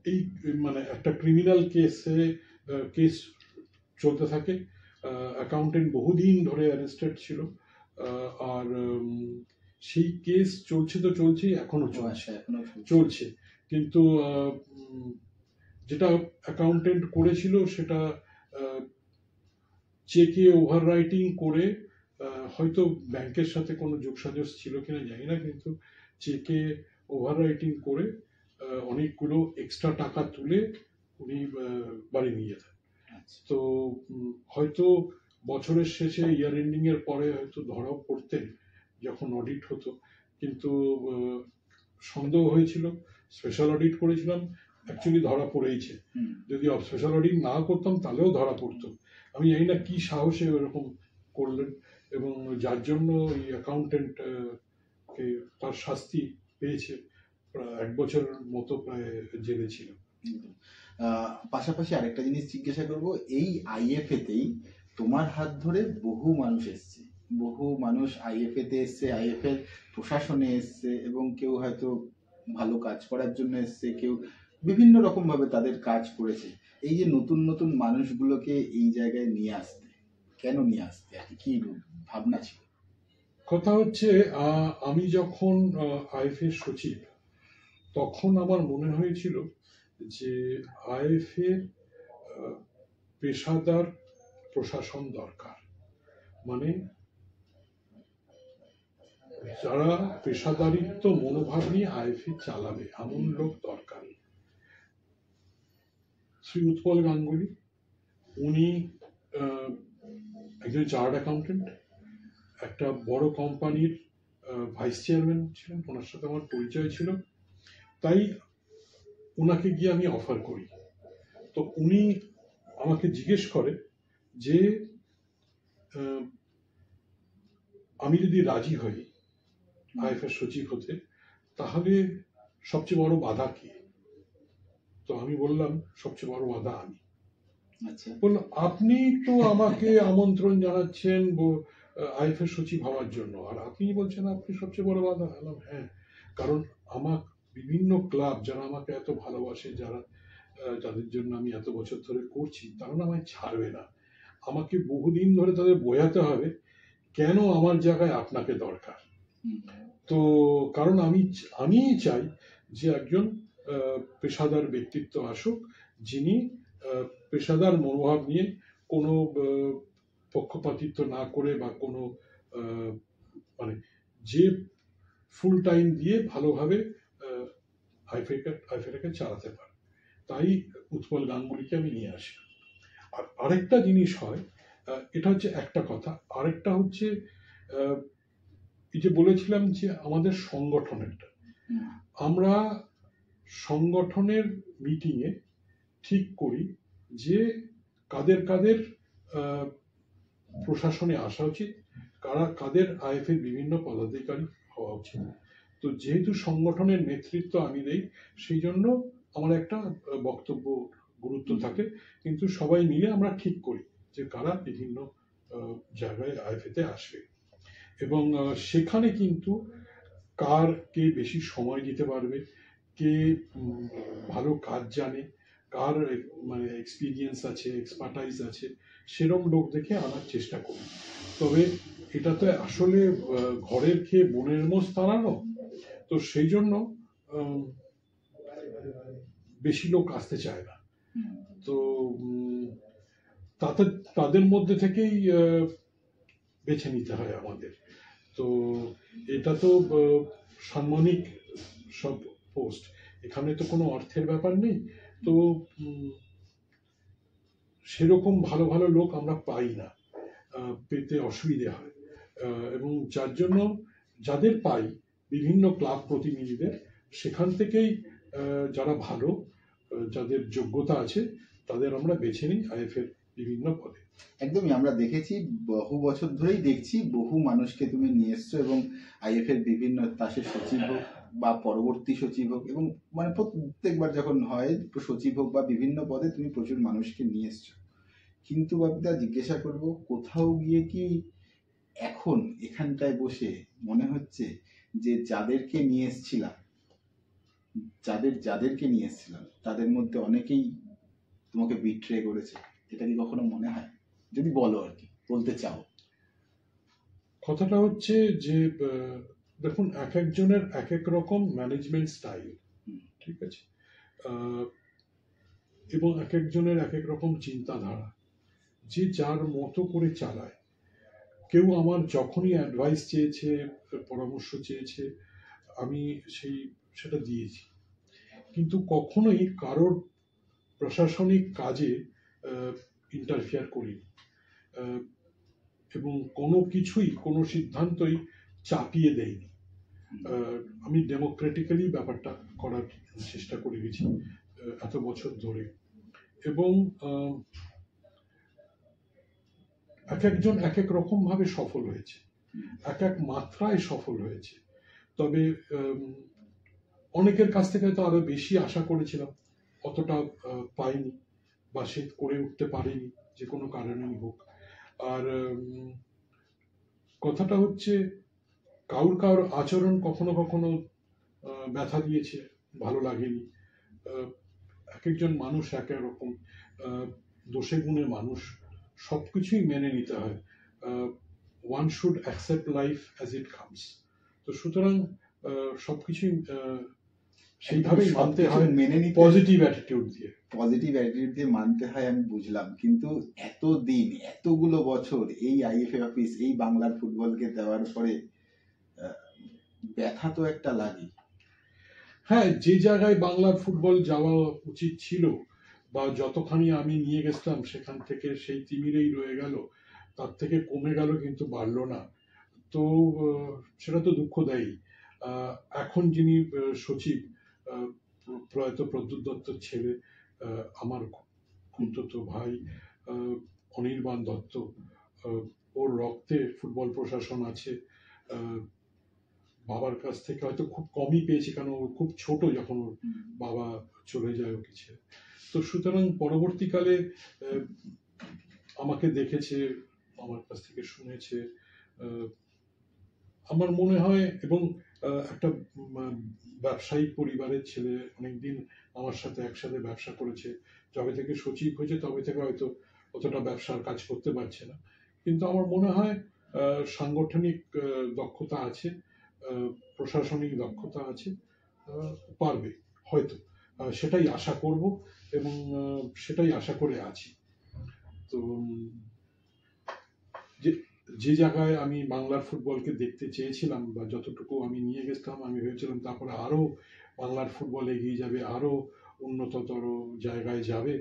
এই মানে একটা ক্রিমিনাল কেস চলতে থাকে। অ্যাকাউন্টেন্ট বহুদিন ধরে অ্যারেস্টেড ছিল, আর সেই কেস চলছে তো চলছেই, এখনো চলছে। কিন্তু যেটা অ্যাকাউন্টেন্ট করেছিল সেটা চেকে ওভার রাইটিং করে, হয়তো ব্যাংকের সাথে কোনো যোগসাজশ ছিল কিনা জানি না, কিন্তু চেকে ওভার রাইটিং করে অনেকগুলো এক্সট্রা টাকা তুলে উনি বাড়ি নিয়ে যেতেন। আচ্ছা। তো হয়তো বছরের শেষে ইয়ার এন্ডিং এর পরে হয়তো ধরাও পড়তেন যখন অডিট হতো, কিন্তু সন্দেহ হয়েছিল, স্পেশাল অডিট করেছিলাম, অ্যাকচুয়ালি ধরা পড়েইছে। যদি স্পেশাল অডিট না করতাম তাহলেও ধরা পড়তো। আমি জানি না কি সাহসে ওরকম করলেন, এবং যার জন্য এই অ্যাকাউন্টেন্ট কে তার শাস্তি পেয়েছে, প্রায় 1 বছর মতো প্রায় জেলে ছিল। পাশাপাশি আরেকটা জিনিস জিজ্ঞাসা করব, এই আইএফএ তেই তোমার হাত ধরে বহু মানুষ এসছে, বহু মানুষ আইএফএ তে এসছে, আইএফএ প্রশাসনে এসছে, এবং কেউ হয়তো ভালো কাজ করার জন্য এসছে, কেউ বিভিন্ন রকম ভাবে তাদের কাজ করেছে। এই যে নতুন নতুন মানুষগুলোকে এই জায়গায় নিয়ে আসতে, কেন নিয়ে আসতে, আর কি ভাবনা ছিল? কথা হচ্ছে, আমি যখন আইএফএ সচিব, তখন আমার মনে হয়েছিল যে আইএফএ পেশাদার প্রশাসন দরকার, মানে যারা পেশাদারিত্ব মনোভাব নিয়ে আইএফএ চালাবে এমন লোক দরকার। শ্রী উৎপল গাঙ্গুলি, উনি একজন চার্টার্ড অ্যাকাউন্টেন্ট, একটা বড় কোম্পানির ভাইস চেয়ারম্যান ছিলেন, ওনার সাথে আমার পরিচয় ছিল, তাই ওনাকে গিয়ে আমি অফার করি। তো উনি আমাকে জিজ্ঞেস করে যে আমি যদি রাজি হই আইএফএ সচিব হতে, তাহলে সবচেয়ে বড় বাধা কি? তো আমি বললাম সবচেয়ে বড় বাধা আমি। আচ্ছা। বলল, আপনি তো আমাকে আমন্ত্রণ জানাচ্ছেন আইএফএ সচিব হওয়ার জন্য, আর আপনি বলছেন আপনি সবচেয়ে বড় বাধা। বললাম হ্যাঁ, কারণ আমার বিভিন্ন ক্লাব যারা আমাকে এত ভালোবাসে, যাদের জন্য আমি এত বছর ধরে করছি, তারা না আমায় ছাড়বে না। আমাকে বহুদিন ধরে তাদের বোঝাতে হবে কেন আমার জায়গায় আপনাকে দরকার। তো কারণ আমি চাই যে একজন পেশাদার ব্যক্তিত্ব আসুক, যিনি পেশাদার মনোভাব নিয়ে কোনো পক্ষপাতিত্ব না করে, বা কোনো মানে যে ফুল টাইম দিয়ে ভালোভাবে আইফেটাকে চালাতে পারে। তাই উৎপল গাঙ্গুলিকে আমি নিয়ে আসি। আর আরেকটা জিনিস হয়, এটা হচ্ছে একটা কথা, আরেকটা হচ্ছে এই যে বলেছিলাম যে আমাদের সংগঠনেরটা, আমরা সংগঠনের মিটিংয়ে ঠিক করি যে কাদের কাদের প্রশাসনে আসা উচিত, কাদের আইএফএর বিভিন্ন পদাধিকারী হওয়া উচিত। তো যেহেতু সংগঠনের নেতৃত্ব আমি দেই, সেই জন্য আমার একটা বক্তব্য গুরুত্ব থাকে, কিন্তু সবাই মিলে আমরা ঠিক করি যে কারা বিভিন্ন জায়গায় আইএফএতে আসবে, এবং সেখানে কিন্তু কে বেশি সময় দিতে পারবে, কে ভালো কাজ জানে, কার মানে এক্সপিরিয়েন্স আছে, এক্সপার্টাইজ আছে, সেরকম লোক দেখে আনার চেষ্টা করি। তবে এটা তো আসলে ঘরের খেয়ে বনের মোষ তাড়ানো, তো সেই জন্য বেশি লোক আসতে চায় না। তো তাদের মধ্যে থেকেই বেছে নিতে হয় আমাদের। তো এটা তো সাম্মানিক সব পোস্ট, এখানে তো কোনো অর্থের ব্যাপার নেই। তো সেরকম ভালো ভালো লোক আমরা পাই না, পেতে অসুবিধে হয়, এবং যার জন্য যাদের পাই বিভিন্ন ক্লাব প্রতিনিধিদের, সেখান থেকেই যারা ভালো, যাদের যোগ্যতা আছে, তাদের আমরা বেছে নিই আইএফএর বিভিন্ন পদে। একদমই, আমরা দেখেছি, বহু বছর ধরেই দেখছি, বহু মানুষকে তুমি নিয়ে এসছো, এবং আইএফএর বিভিন্ন তাসের সচিব হোক বা পরবর্তী সচিব হোক, এবং মানে প্রত্যেকবার যখন হয় সচিব হোক বা বিভিন্ন পদে তুমি প্রচুর মানুষকে নিয়ে এসছো। কিন্তু বাপিদা, জিজ্ঞাসা করব, কোথাও গিয়ে কি এখন এখানটায় বসে মনে হচ্ছে যে যাদেরকে নিয়ে এসছিলাম তাদের মধ্যে অনেকেই তোমাকে বিট্রে করেছে? এটা কি কখনো মনে হয়? যদি বলো, আর কি বলতে চাও। কথাটা হচ্ছে যে দেখুন, এক একজনের এক এক রকম ম্যানেজমেন্ট স্টাইল, ঠিক আছে, এবং এক একজনের এক এক রকম চিন্তাধারা, যে যার মতো করে চালায়। কেউ আমার যখনই অ্যাডভাইস চেয়েছে, পরামর্শ চেয়েছে, আমি সেটা দিয়েছি। কিন্তু কখনোই কারোর প্রশাসনিক কাজে ইন্টারফিয়ার করিনি, আহ, এবং কোনো কিছুই, কোনো সিদ্ধান্তই চাপিয়ে দেয়নি। আমি ডেমোক্রেটিক্যালি ব্যাপারটা করার চেষ্টা করে গেছি এত বছর ধরে। এবং এক একজন এক এক রকম ভাবে সফল হয়েছে, এক এক মাত্রায় সফল হয়েছে। তবে অনেকের কাছ থেকে হয়তো আরো বেশি আশা করেছিলাম, অতটা পাইনি বা সে করে উঠতে পারেনি, যে কোনো কারণেই হোক। আর কথাটা হচ্ছে, কারুর কারুর আচরণ কখনো কখনো ব্যথা দিয়েছে, ভালো লাগেনি। এক একজন মানুষ এক এক রকম, দোষে গুণে মানুষ, সবকিছুই মেনে নিতে হয়। One should accept life as it comes. তো সুতরাং সবকিছুই সেইভাবেই মানতে হয়, মেনে নিতে, পজিটিভ অ্যাটিটিউড দিয়ে। পজিটিভ অ্যাটিটিউড দিয়ে মানতে হয়, আমি বুঝলাম। কিন্তু এতদিন, এতগুলো বছর এই আইএফএ অফিস, এই বাংলার ফুটবলকে দেওয়ার পরে ব্যথা তো একটা লাগে। হ্যাঁ, যে জায়গায় বাংলার ফুটবল যাওয়া উচিত ছিল, বা যতখানি আমি নিয়ে গেছিলাম সেখান থেকে সেই তিমিরেই রয়ে গেল, তার থেকে কমে গেল, কিন্তু বাড়লো না। তো সেটা তো দুঃখদায়ী। এখন যিনি সচিব, প্রয়াত প্রদ্যুৎ দত্তর ছেলে, আমার খুড়তুতো ভাই অনির্বাণ দত্ত, ওর রক্তে ফুটবল প্রশাসন আছে। বাবার কাছ থেকে হয়তো খুব কমই পেয়েছি, কারণ ও খুব ছোট যখন ওর বাবা চলে যায় ওকে ছেড়ে। তো সুতরাং পরবর্তীকালে আমাকে দেখেছে, আমার কাছ থেকে শুনেছে। আমার মনে হয়, এবং একটা ব্যবসায়িক পরিবারের ছেলে, অনেকদিন আমার সাথে একসাথে ব্যবসা করেছে। যবে থেকে সচিব হয়েছে তবে থেকে হয়তো অতটা ব্যবসার কাজ করতে পারছে না, কিন্তু আমার মনে হয় সাংগঠনিক দক্ষতা আছে, প্রশাসনিক দক্ষতা আছে, পারবে হয়তো। সেটাই আশা করব, এবং সেটাই আশা করে আছি। তো যে জায়গায় আমি বাংলার ফুটবলকে দেখতে চেয়েছিলাম, বা যতটুকু আমি নিয়ে গেছিলাম, আমি ভেবেছিলাম তারপরে আরো বাংলার ফুটবল এগিয়ে যাবে, আরো উন্নততর জায়গায় যাবে।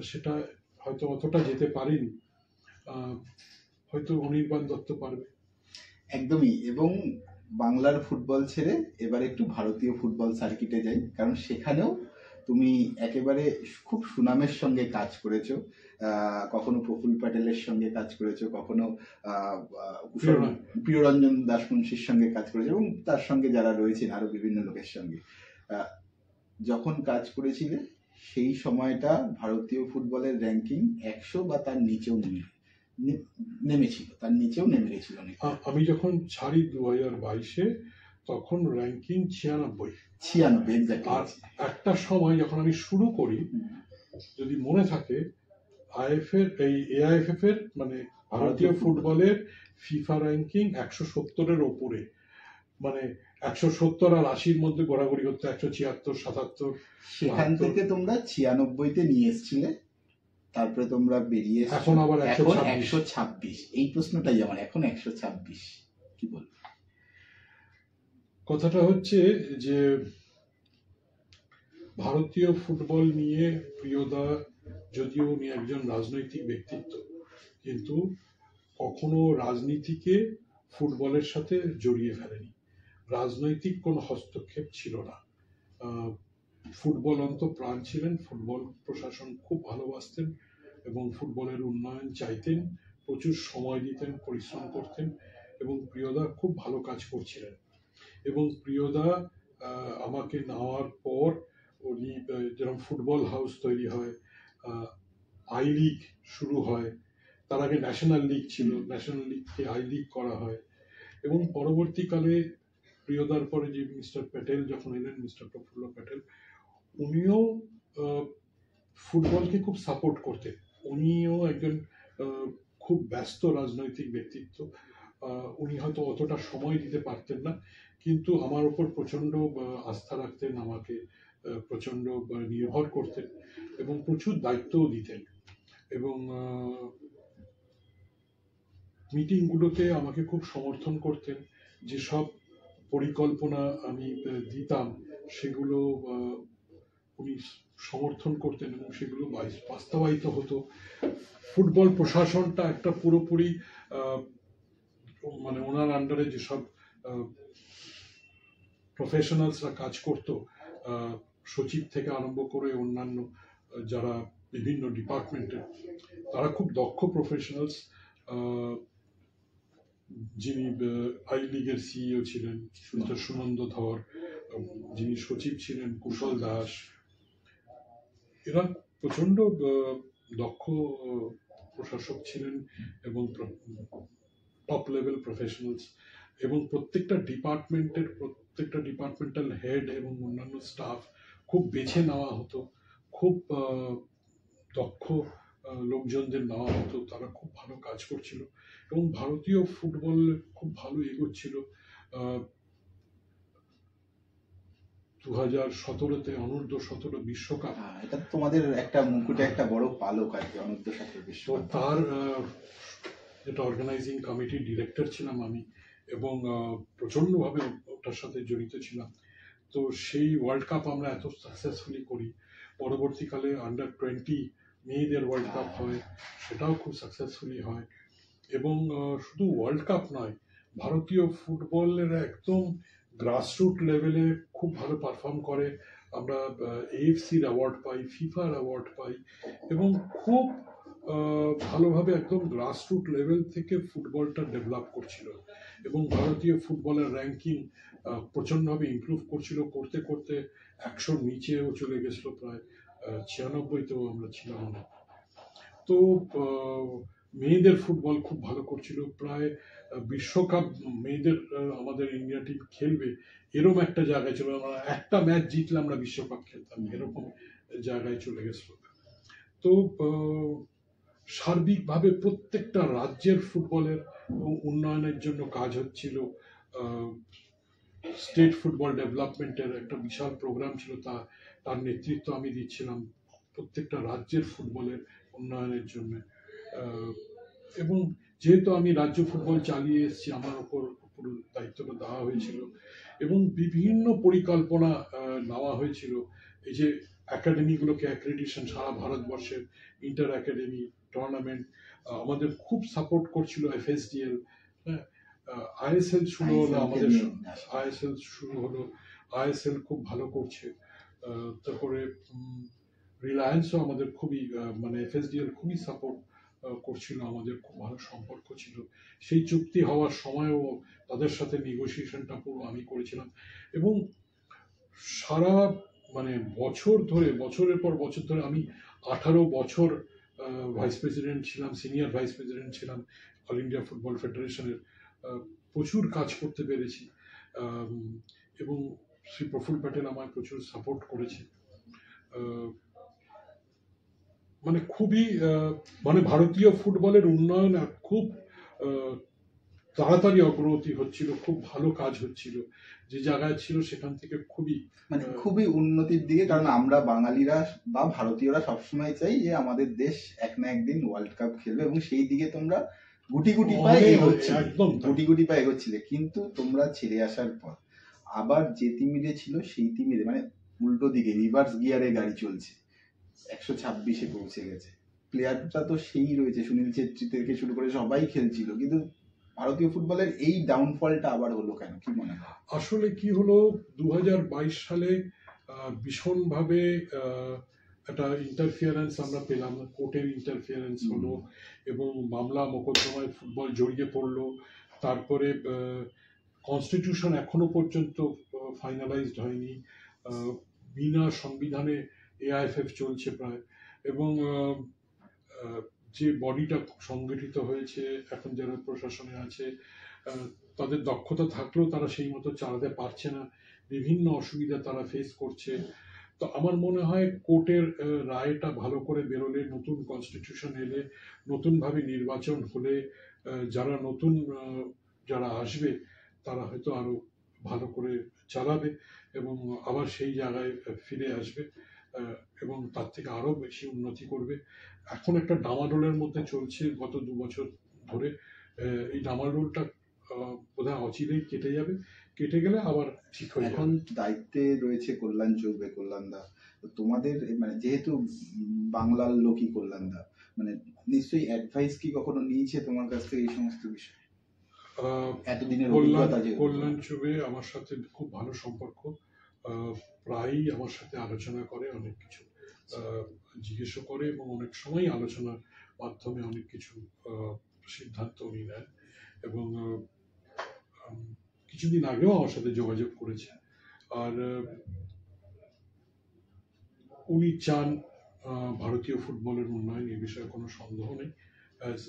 সেটা হয়তো অতটা যেতে পারেনি, হয়তো অনির্বাণ দত্ত পারবে। একদমই। এবং বাংলার ফুটবল ছেড়ে এবার একটু ভারতীয় ফুটবল সার্কিটে যাই, কারণ সেখানেও তুমি একেবারে খুব সুনামের সঙ্গে কাজ করেছো। কখনো প্রফুল্ল প্যাটেলের সঙ্গে কাজ করেছো, কখনো প্রিয়রঞ্জন দাসমুন্সির সঙ্গে কাজ করেছো, এবং তার সঙ্গে যারা রয়েছেন আরো বিভিন্ন লোকের সঙ্গে যখন কাজ করেছিলে, সেই সময়টা ভারতীয় ফুটবলের র্যাঙ্কিং 100 বা তার নিচেও নেমেছিল, তার নিচেও নেমে গেছিল। আমি যখন ছাড়ি 2022-এ, তখন র্যাঙ্কিং 96। আর একটা সময় যখন আমি শুরু করি, যদি মনে থাকে, এআইএফএফ এর মানে ভারতীয় ফুটবলের ফিফা র্যাঙ্কিং 170-এর ওপরে, মানে 170 আর 80-র মধ্যে ঘোরাঘুরি করতে, 176, 77। সেখান থেকে তোমরা 96-তে নিয়ে এসেছিলে, তারপরে তোমরা বেরিয়ে এসেছো, এখন আবার 126। এই প্রশ্নটাই আমার, এখন 126 কি বলবো? কথাটা হচ্ছে যে, ভারতীয় ফুটবল নিয়ে প্রিয়দা, যদিও উনি একজন রাজনৈতিক ব্যক্তিত্ব, কিন্তু কখনো রাজনীতিকে ফুটবলের সাথে জড়িয়ে ফেলেনি। রাজনৈতিক কোনো হস্তক্ষেপ ছিল না। ফুটবল অন্তঃপ্রাণ ছিলেন, ফুটবল প্রশাসন খুব ভালোবাসতেন, এবং ফুটবলের উন্নয়ন চাইতেন, প্রচুর সময় দিতেন, পরিশ্রম করতেন, এবং প্রিয়দা খুব ভালো কাজ করছিলেন। এবং প্রিয়দা আমাকে নেওয়ার পর, উনি যেরকম ফুটবল হাউস তৈরি হয়, আই লিগ শুরু হয়, তার আগে ন্যাশনাল লিগ ছিল, ন্যাশনাল লিগকে আই লিগ করা হয়, এবং পরবর্তীকালে প্রিয়দার পরে যে মিস্টার প্যাটেল যখন এলেন, মিস্টার প্রফুল্ল প্যাটেল, উনিও ফুটবলকে খুব সাপোর্ট করতেন। উনিও একজন খুব ব্যস্ত রাজনৈতিক ব্যক্তিত্ব, উনি হয়তো অতটা সময় দিতে পারতেন না, কিন্তু আমার উপর প্রচন্ড আস্থা রাখতেন, আমাকে প্রচন্ড নির্ভর করতেন, এবং প্রচুর দায়িত্বও দিতেন, এবং মিটিংগুলোতে আমাকে খুব সমর্থন করতেন। যেসব পরিকল্পনা আমি দিতাম, সেগুলো উনি সমর্থন করতেন এবং সেগুলো বাস্তবায়িত হতো। ফুটবল প্রশাসনটা একটা পুরোপুরি মানে ওনার আন্ডারে যেসব প্রফেশনালসরা কাজ করতো, সচিব থেকে আরম্ভ করে অন্যান্য যারা বিভিন্ন ডিপার্টমেন্টের, তারা খুব দক্ষ প্রফেশনালস। যিনি আই লিগের সিইও ছিলেন সুনন্দ ধর, যিনি সচিব ছিলেন কুশল দাস, এরা প্রচন্ড দক্ষ প্রশাসক ছিলেন এবং টপ লেভেল প্রফেশনালস। এবং প্রত্যেকটা ডিপার্টমেন্টাল হেড এবং অন্যান্য স্টাফ খুব বেছে নেওয়া হতো, খুব দক্ষ লোকজনদের নেওয়া হতো, তারা খুব ভালো কাজ করছিল এবং ভারতীয় ফুটবল খুব ভালো এগোচ্ছিল। 2017-তে অনূর্ধ্ব-17 বিশ্বকাপ, এটা তোমাদের একটা মুকুটে একটা বড় পালক আর কি, অনূর্ধ্ব-17 তো বিশ্বকাপ। তার যেটা অর্গানাইজিং কমিটির ডিরেক্টর ছিলাম আমি এবং প্রচন্ডভাবে ওটার সাথে জড়িত ছিলাম। তো সেই ওয়ার্ল্ড কাপ আমরা এত সাকসেসফুলি করি, পরবর্তীকালে আন্ডার-20 মেয়েদের ওয়ার্ল্ড কাপ হয়, সেটাও খুব সাকসেসফুলি হয়। এবং শুধু ওয়ার্ল্ড কাপ নয়, ভারতীয় ফুটবলের একদম গ্রাসরুট লেভেলে খুব ভালো পারফর্ম করে। আমরা এএফসির অ্যাওয়ার্ড পাই, ফিফার অ্যাওয়ার্ড পাই এবং খুব ভালোভাবে একদম গ্রাসরুট লেভেল থেকে ফুটবলটা ডেভেলপ করছিল এবং ভারতীয় ফুটবলের র্যাঙ্কিং প্রচণ্ডভাবে ইমপ্রুভ করছিল, করতে করতে 100 নিচেও চলে গেছিল, প্রায় 96তেও আমরা ছিলাম না। তো মেয়েদের ফুটবল খুব ভালো করছিল, প্রায় বিশ্বকাপ মেয়েদের আমাদের ইন্ডিয়া টিম খেলবে এরকম একটা জায়গায় ছিল, আমরা একটা ম্যাচ জিতলে আমরা বিশ্বকাপ খেলতাম, এরকম জায়গায় চলে গেছিল। তো সার্বিকভাবে প্রত্যেকটা রাজ্যের ফুটবলের উন্নয়নের জন্য কাজ হচ্ছিল। স্টেট ফুটবল ডেভেলপমেন্টের একটা বিশাল প্রোগ্রাম ছিল, তার নেতৃত্ব আমি দিচ্ছিলাম প্রত্যেকটা রাজ্যের ফুটবলের উন্নয়নের জন্য। এবং যেহেতু আমি রাজ্য ফুটবল চালিয়ে এসেছি, আমার ওপর পুরো দায়িত্বটা দেওয়া হয়েছিল এবং বিভিন্ন পরিকল্পনা নেওয়া হয়েছিল। এই যে একাডেমিগুলোকে অ্যাক্রেডিটেশন, সারা ভারতবর্ষের ইন্টার একাডেমি টুর্নামেন্ট আমাদের খুব সাপোর্ট করছিল এফএসডিএল। হ্যাঁ, আইএসএল শুরু হলো, আমাদের আইএসএল শুরু হলো, আইএসএল খুব ভালো করছে। তারপরে রিলায়েন্সও আমাদের খুবই মানে এফএসডিএল খুবই সাপোর্ট করছিল, আমাদের খুব ভালো সম্পর্ক ছিল। সেই চুক্তি হওয়ার সময়ও তাদের সাথে নেগোসিয়েশনটা পুরো আমি করেছিলাম এবং সারা মানে বছরের পর বছর ধরে আমি 18 বছর ভাইস প্রেসিডেন্ট ছিলাম, সিনিয়র ভাইস প্রেসিডেন্ট ছিলাম অল ইন্ডিয়া ফুটবল ফেডারেশনের। প্রচুর কাজ করতে পেরেছি এবং শ্রী প্রফুল প্যাটেল আমায় প্রচুর সাপোর্ট করেছে। মানে খুবই মানে ভারতীয় ফুটবলের উন্নয়ন খুব তাড়াতাড়ি অগ্রগতি হচ্ছিল, খুব ভালো কাজ হচ্ছিল, যে জায়গায় ছিল সেখান থেকে খুবই উন্নতির দিকে। কারণ আমরা বাঙালিরা বা ভারতীয়রা সবসময় চাই যে আমাদের দেশ এক না একদিন ওয়ার্ল্ড কাপ খেলবে এবং সেই দিকে তোমরা গুটি গুটি পায়ে এগোচ্ছিলে। কিন্তু তোমরা ছেড়ে আসার পর আবার যে তিমিরে ছিল সেই তিমিরে মানে উল্টো দিকে রিভার্স গিয়ারে গাড়ি চলছে, 126-এ পৌঁছে গেছে। প্লেয়ারটা তো সেই রয়েছে, সুনীল ছেত্রী থেকে শুরু করে সবাই খেলছিল, কিন্তু ভারতীয় ফুটবলের এই ডাউনফলটা আবার হলো কেন, কি মনে হয়? আসলে কি হলো, 2022 সালে ভীষণভাবে একটা ইন্টারফিয়ারেন্স আমরা পেলাম, কোর্টের ইন্টারফিয়ারেন্স হলো এবং মামলা মোকদ্দমায় ফুটবল জড়িয়ে পড়লো। তারপরে কনস্টিটিউশন এখনো পর্যন্ত ফাইনালাইজড হয়নি, বিনা সংবিধানে এআইএফএফ চলছে প্রায়। এবং যে বডিটা সংগঠিত হয়েছে এখন যারা প্রশাসনে আছে, তাদের দক্ষতা থাকলেও তারা সেই মতো চালাতে পারছে না, বিভিন্ন অসুবিধা তারা ফেস করছে। তো আমার মনে হয় কোর্টের রায়টা ভালো করে বেরোলে, নতুন কনস্টিটিউশন এলে, নতুনভাবে নির্বাচন হলে, যারা আসবে তারা হয়তো আরো ভালো করে চালাবে এবং আবার সেই জায়গায় ফিরে আসবে এবং তার থেকে আরো বেশি উন্নতি করবে। এখন একটা ডামাডোলের মধ্যে চলছে গত 2 বছর ধরে। এই ডামাডোলটা বোধহয় অচিরেই কেটে যাবে, কেটে গেলে আবার ঠিক হয়ে যাবে। এখন দায়িত্বে রয়েছে কল্যাণ চৌবে, কল্যাণদা। তো তোমাদের মানে যেহেতু বাংলার লোকই কল্যাণদা, মানে নিশ্চয়ই অ্যাডভাইস কি কখনো নিয়েছে তোমার কাছ থেকে এই সমস্ত বিষয়, আহ, এতদিনের কল্যাণ অভিজ্ঞতা যেহেতু? কল্যাণ চুবে আমার সাথে খুব ভালো সম্পর্ক। প্রায়ই আমার সাথে আলোচনা করে, অনেক কিছু আহ, জিজ্ঞেসও করে, এবং অনেক সময় আলোচনার মাধ্যমে অনেক কিছু সিদ্ধান্ত উনি নেন। এবং কিছুদিন আগেও আমার সাথে যোগাযোগ করেছে। আর উনি চান ভারতীয় ফুটবলের উন্নয়ন, এ বিষয়ে কোনো সন্দেহ নেই। অ্যাজ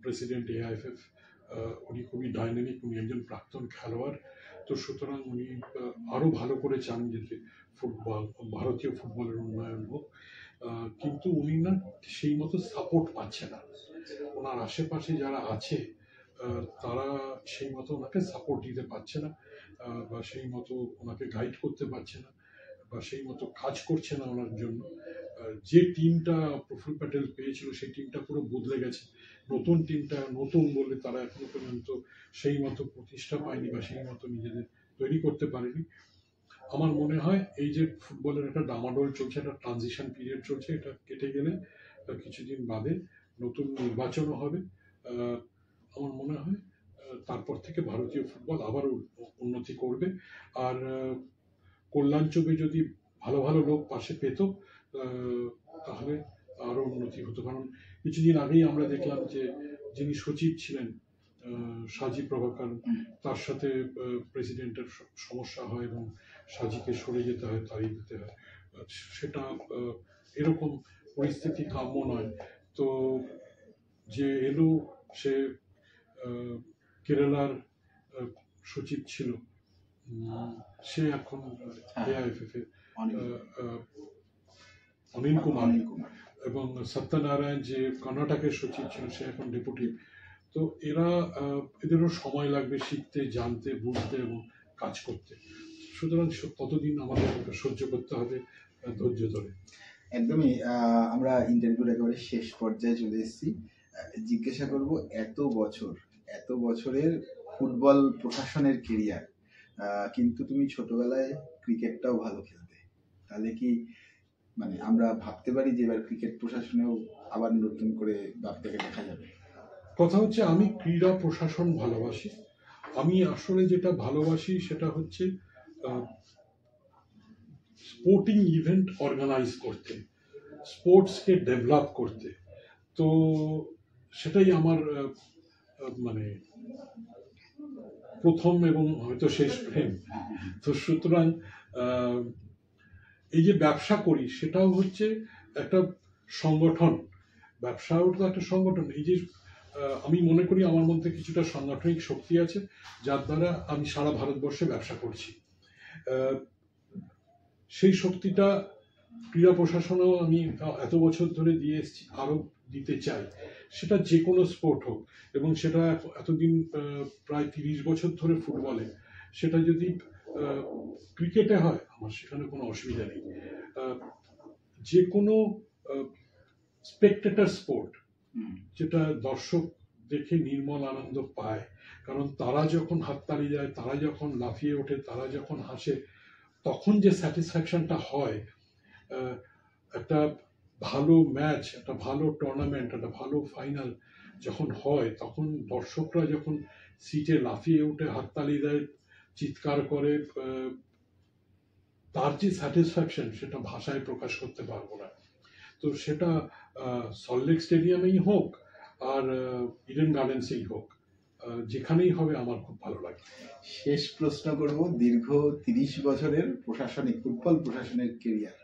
প্রেসিডেন্ট AIFF উনি খুবই ডাইনামিক, উনি একজন প্রাক্তন খেলোয়াড়। তো সুতরাং উনি আরও ভালো করে চান যে ফুটবল, ভারতীয় ফুটবলের উন্নয়ন হোক। কিন্তু উনি না সেই মতো সাপোর্ট পাচ্ছে না। ওনার আশেপাশে যারা আছে তারা সেই মতো ওনাকে সাপোর্ট দিতে পারছে না, বা সেই মতো ওনাকে গাইড করতে পারছে না, বা সেই মতো কাজ করছে না ওনার জন্য। যে টিমটা প্রফুল্ল প্যাটেল পেয়েছিল সেই টিমটা পুরো বদলে গেছে। নতুন টিমটা নতুন বলে তারা এখনো পর্যন্ত সেই মতো প্রতিষ্ঠা পায়নি, বা সেই মতো নিজেদের তৈরি করতে পারেনি। আমার মনে হয় এই যে ফুটবলের একটা ডামাডোল চলছে, একটা ট্রানজিশন পিরিয়ড চলছে, এটা কেটে গেলে কিছুদিন বাদে নতুন নির্বাচনও হবে। আমার মনে হয় তারপর থেকে ভারতীয় ফুটবল আবার উন্নতি করবে। আর কল্যাণ চবে যদি ভালো ভালো লোক পাশে পেত তাহলে আরো উন্নতি হতো। কারণ কিছুদিন আগেই আমরা দেখলাম যে যিনি সচিব ছিলেন সাজি প্রভাকর, তার সাথে প্রেসিডেন্টের সমস্যা হয় এবং সাজিকে সরে যেতে হয়, তাড়িয়ে দিতে হয়। সেটা এরকম পরিস্থিতি কাম্য নয়। তো যে এলো, সে কেরালার সচিব ছিল, সে এখন AIFF এর অনিল কুমার, এবং সত্যনারায়ণ যে কর্ণাটকের সচিব ছিল, সে এখন ডেপুটি। তো এরা এদেরও সময় লাগবে শিখতে, জানতে, বুঝতে এবং কাজ করতে। সুতরাং ততদিন আমাদের সহ্য করতে হবে, ধৈর্য ধরে। একদমই। আমরা ইন্টারভিউর একেবারে শেষ পর্যায়ে চলে এসেছি। জিজ্ঞাসা করব, এত বছরের ফুটবল প্রশাসনের কেরিয়ার, কিন্তু তুমি ছোটবেলায় ক্রিকেটটাও ভালো খেলতে, তাহলে কি মানে আমরা ভাবতে পারি যে এবার ক্রিকেট প্রশাসনেও আবার নতুন করে বাপটাকে দেখা যাবে? কথা হচ্ছে, আমি ক্রীড়া প্রশাসন ভালোবাসি। আমি আসলে যেটা ভালোবাসি সেটা হচ্ছে স্পোর্টিং ইভেন্ট অর্গানাইজ করতে, স্পোর্টসকে ডেভেলপ করতে। তো সেটাই আমার মানে প্রথম এবং হয়তো শেষ প্রেম। তো সুতরাং এই যে ব্যবসা করি সেটাও হচ্ছে একটা সংগঠন, ব্যবসাও তো একটা সংগঠন। এই যে আমি মনে করি আমার মধ্যে কিছুটা সাংগঠনিক শক্তি আছে, যার দ্বারা আমি সারা ভারতবর্ষে ব্যবসা করছি। সেই শক্তিটা ক্রীড়া প্রশাসনেও আমি এত বছর ধরে দিয়ে এসেছি, আরও দিতে চাই। সেটা যে কোনো স্পোর্ট হোক, এবং সেটা এতদিন প্রায় 30 বছর ধরে ফুটবলে, সেটা যদি ক্রিকেটে হয় আমার সেখানে কোনো অসুবিধা নেই। যে কোনো স্পেকটেটর স্পোর্ট, যেটা দর্শক দেখে নির্মল আনন্দ পায়, কারণ তারা যখন হাততালি দেয়, তারা যখন লাফিয়ে ওঠে, তারা যখন হাসে, তখন যে স্যাটিসফ্যাকশনটা হয়, একটা ভালো ম্যাচ, একটা ভালো টুর্নামেন্ট, একটা ভালো ফাইনাল যখন হয়, তখন দর্শকরা যখন সিটে লাফিয়ে উঠে হাততালি দেয়, চিৎকার করে, তার যে স্যাটিসফ্যাকশন সেটা ভাষায় প্রকাশ করতে পারবো না। তো সেটা সল্টলেক স্টেডিয়ামেই হোক আর ইডেন গার্ডেন্সেই হোক, যেখানেই হবে আমার খুব ভালো লাগে। শেষ প্রশ্ন করব, দীর্ঘ 30 বছরের প্রশাসনিক ফুটবল প্রশাসনের কেরিয়ার,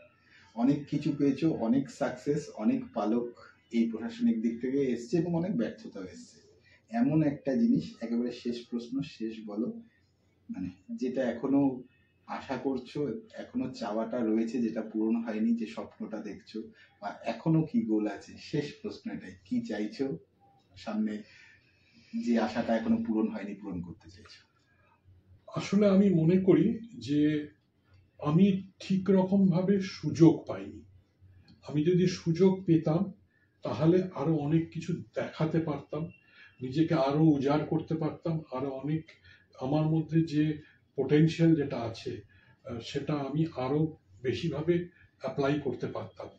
অনেক কিছু পেয়েছো, অনেক সাকসেস, অনেক পালক এই প্রশাসনিক দিক থেকে এসছে এবং অনেক ব্যর্থতাও এসছে। এমন একটা জিনিস, একেবারে শেষ প্রশ্ন, শেষ বলো, মানে যেটা এখনো আশা করছো, এখনো চাওয়াটা রয়েছে যেটা পূরণ হয়নি, যে স্বপ্নটা দেখছো, বা এখনো কি গোল আছে? শেষ প্রশ্ন এটাই, কি চাইছো সামনে, যে আশাটা এখনো পূরণ হয়নি, পূরণ করতে চাইছো? আসলে আমি মনে করি যে আমি ঠিক রকম ভাবে সুযোগ পাইনি। আমি যদি সুযোগ পেতাম তাহলে আরো অনেক কিছু দেখাতে পারতাম, নিজেকে আরো উজাড় করতে পারতাম, আরো অনেক আমার মধ্যে যে পোটেনশিয়াল যেটা আছে সেটা আমি আরো বেশিভাবে অ্যাপ্লাই করতে পারতাম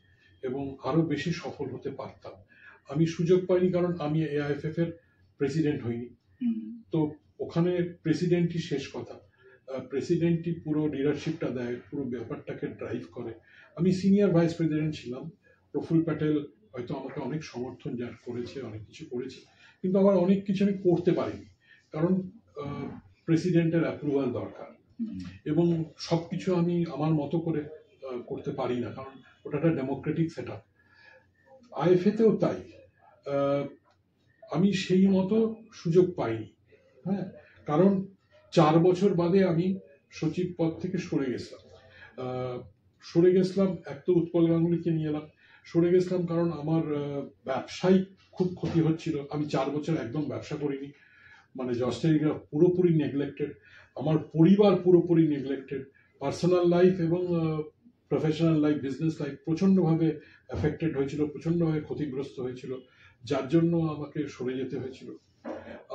এবং আরো বেশি সফল হতে পারতাম। আমি সুযোগ পাইনি কারণ আমি এআইএফএফ এর প্রেসিডেন্ট হইনি। তো ওখানে প্রেসিডেন্টই শেষ কথা, প্রেসিডেন্টই পুরো লিডারশিপটা দেয়, পুরো ব্যাপারটাকে ড্রাইভ করে। আমি সিনিয়র ভাইস প্রেসিডেন্ট ছিলাম, প্রফুল প্যাটেল হয়তো আমাকে অনেক সমর্থন করেছে, অনেক কিছু করেছে, কিন্তু আমার অনেক কিছু আমি করতে পারিনি কারণ প্রেসিডেন্টের অ্যাপ্রুভাল দরকার এবং সবকিছু আমি আমার মতো করে করতে পারি না, কারণ ওটা একটা ডেমোক্রেটিক সেট আপ। আইএফএতেও তাই, আমি সেই মতো সুযোগ পাইনি। হ্যাঁ, কারণ 4 বছর বাদে আমি সচিব পদ থেকে সরে গেছিলাম। এক তো উৎপল গাঙ্গুলিকে নিয়ে এলাম, সরে গেছিলাম কারণ আমার ব্যবসায় খুব ক্ষতি হচ্ছিল। আমি 4 বছর একদম ব্যবসা করিনি, মানে জস্টেরিকা পুরোপুরি নেগলেক্টেড, আমার পরিবার পুরোপুরি নেগলেক্টেড, পার্সোনাল লাইফ এবং প্রফেশনাল লাইফ, বিজনেস লাইফ প্রচণ্ডভাবে এফেক্টেড হয়েছিল, প্রচণ্ডভাবে ক্ষতিগ্রস্ত হয়েছিল, যার জন্য আমাকে সরে যেতে হয়েছিল।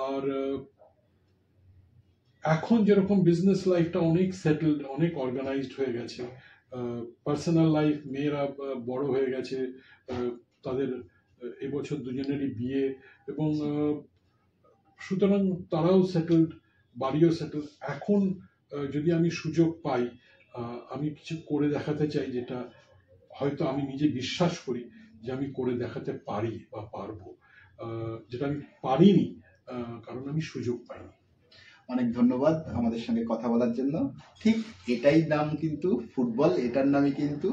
আর এখন যেরকম বিজনেস লাইফটা অনেক সেটেলড, অনেক অর্গানাইজড হয়ে গেছে, পার্সোনাল লাইফ, মেয়েরা বড় হয়ে গেছে, তাদের এবছর দুজনেরই বিয়ে, এবং সুতরাং তারাও সেটেলড, বাড়িও সেটেলড। এখন যদি আমি সুযোগ পাই, আমি কিছু করে দেখাতে চাই, যেটা হয়তো আমি নিজে বিশ্বাস করি যে আমি করে দেখাতে পারি বা পারবো, যেটা আমি পারিনি কারণ আমি সুযোগ পাইনি। অনেক ধন্যবাদ আমাদের সঙ্গে কথা বলার জন্য। ঠিক এটাই নাম কিন্তু ফুটবল, এটার নামই কিন্তু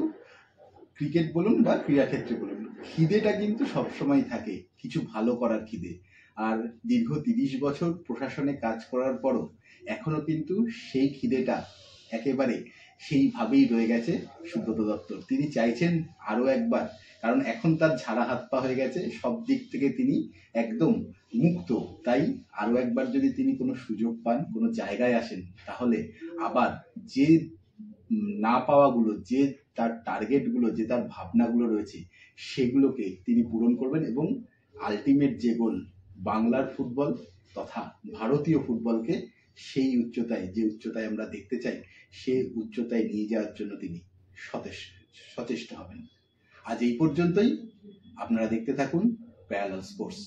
ক্রিকেট বলুন বা ক্রীড়াক্ষেত্রে বলুন, খিদেটা কিন্তু সবসময় থাকে, কিছু ভালো করার খিদে। আর দীর্ঘ 30 বছর প্রশাসনে কাজ করার পরও এখনো কিন্তু সেই খিদেটা একেবারে সেইভাবেই রয়ে গেছে সুব্রত দত্ত। তিনি চাইছেন আরো একবার, কারণ এখন তার ঝাড়া হাত পা হয়ে গেছে, সব দিক থেকে তিনি একদম মুক্ত। তাই আরো একবার যদি তিনি কোনো সুযোগ পান, কোনো জায়গায় আসেন, তাহলে আবার যে না পাওয়াগুলো, যে তার টার্গেটগুলো, যে তার ভাবনাগুলো রয়েছে, সেগুলোকে তিনি পূরণ করবেন এবং আলটিমেট যে গোল, বাংলার ফুটবল তথা ভারতীয় ফুটবলকে সেই উচ্চতায়, যে উচ্চতায় আমরা দেখতে চাই, সেই উচ্চতায় নিয়ে যাওয়ার জন্য তিনি সচেষ্ট হবেন। আজ এই পর্যন্তই। আপনারা দেখতে থাকুন প্যারালাল স্পোর্টস।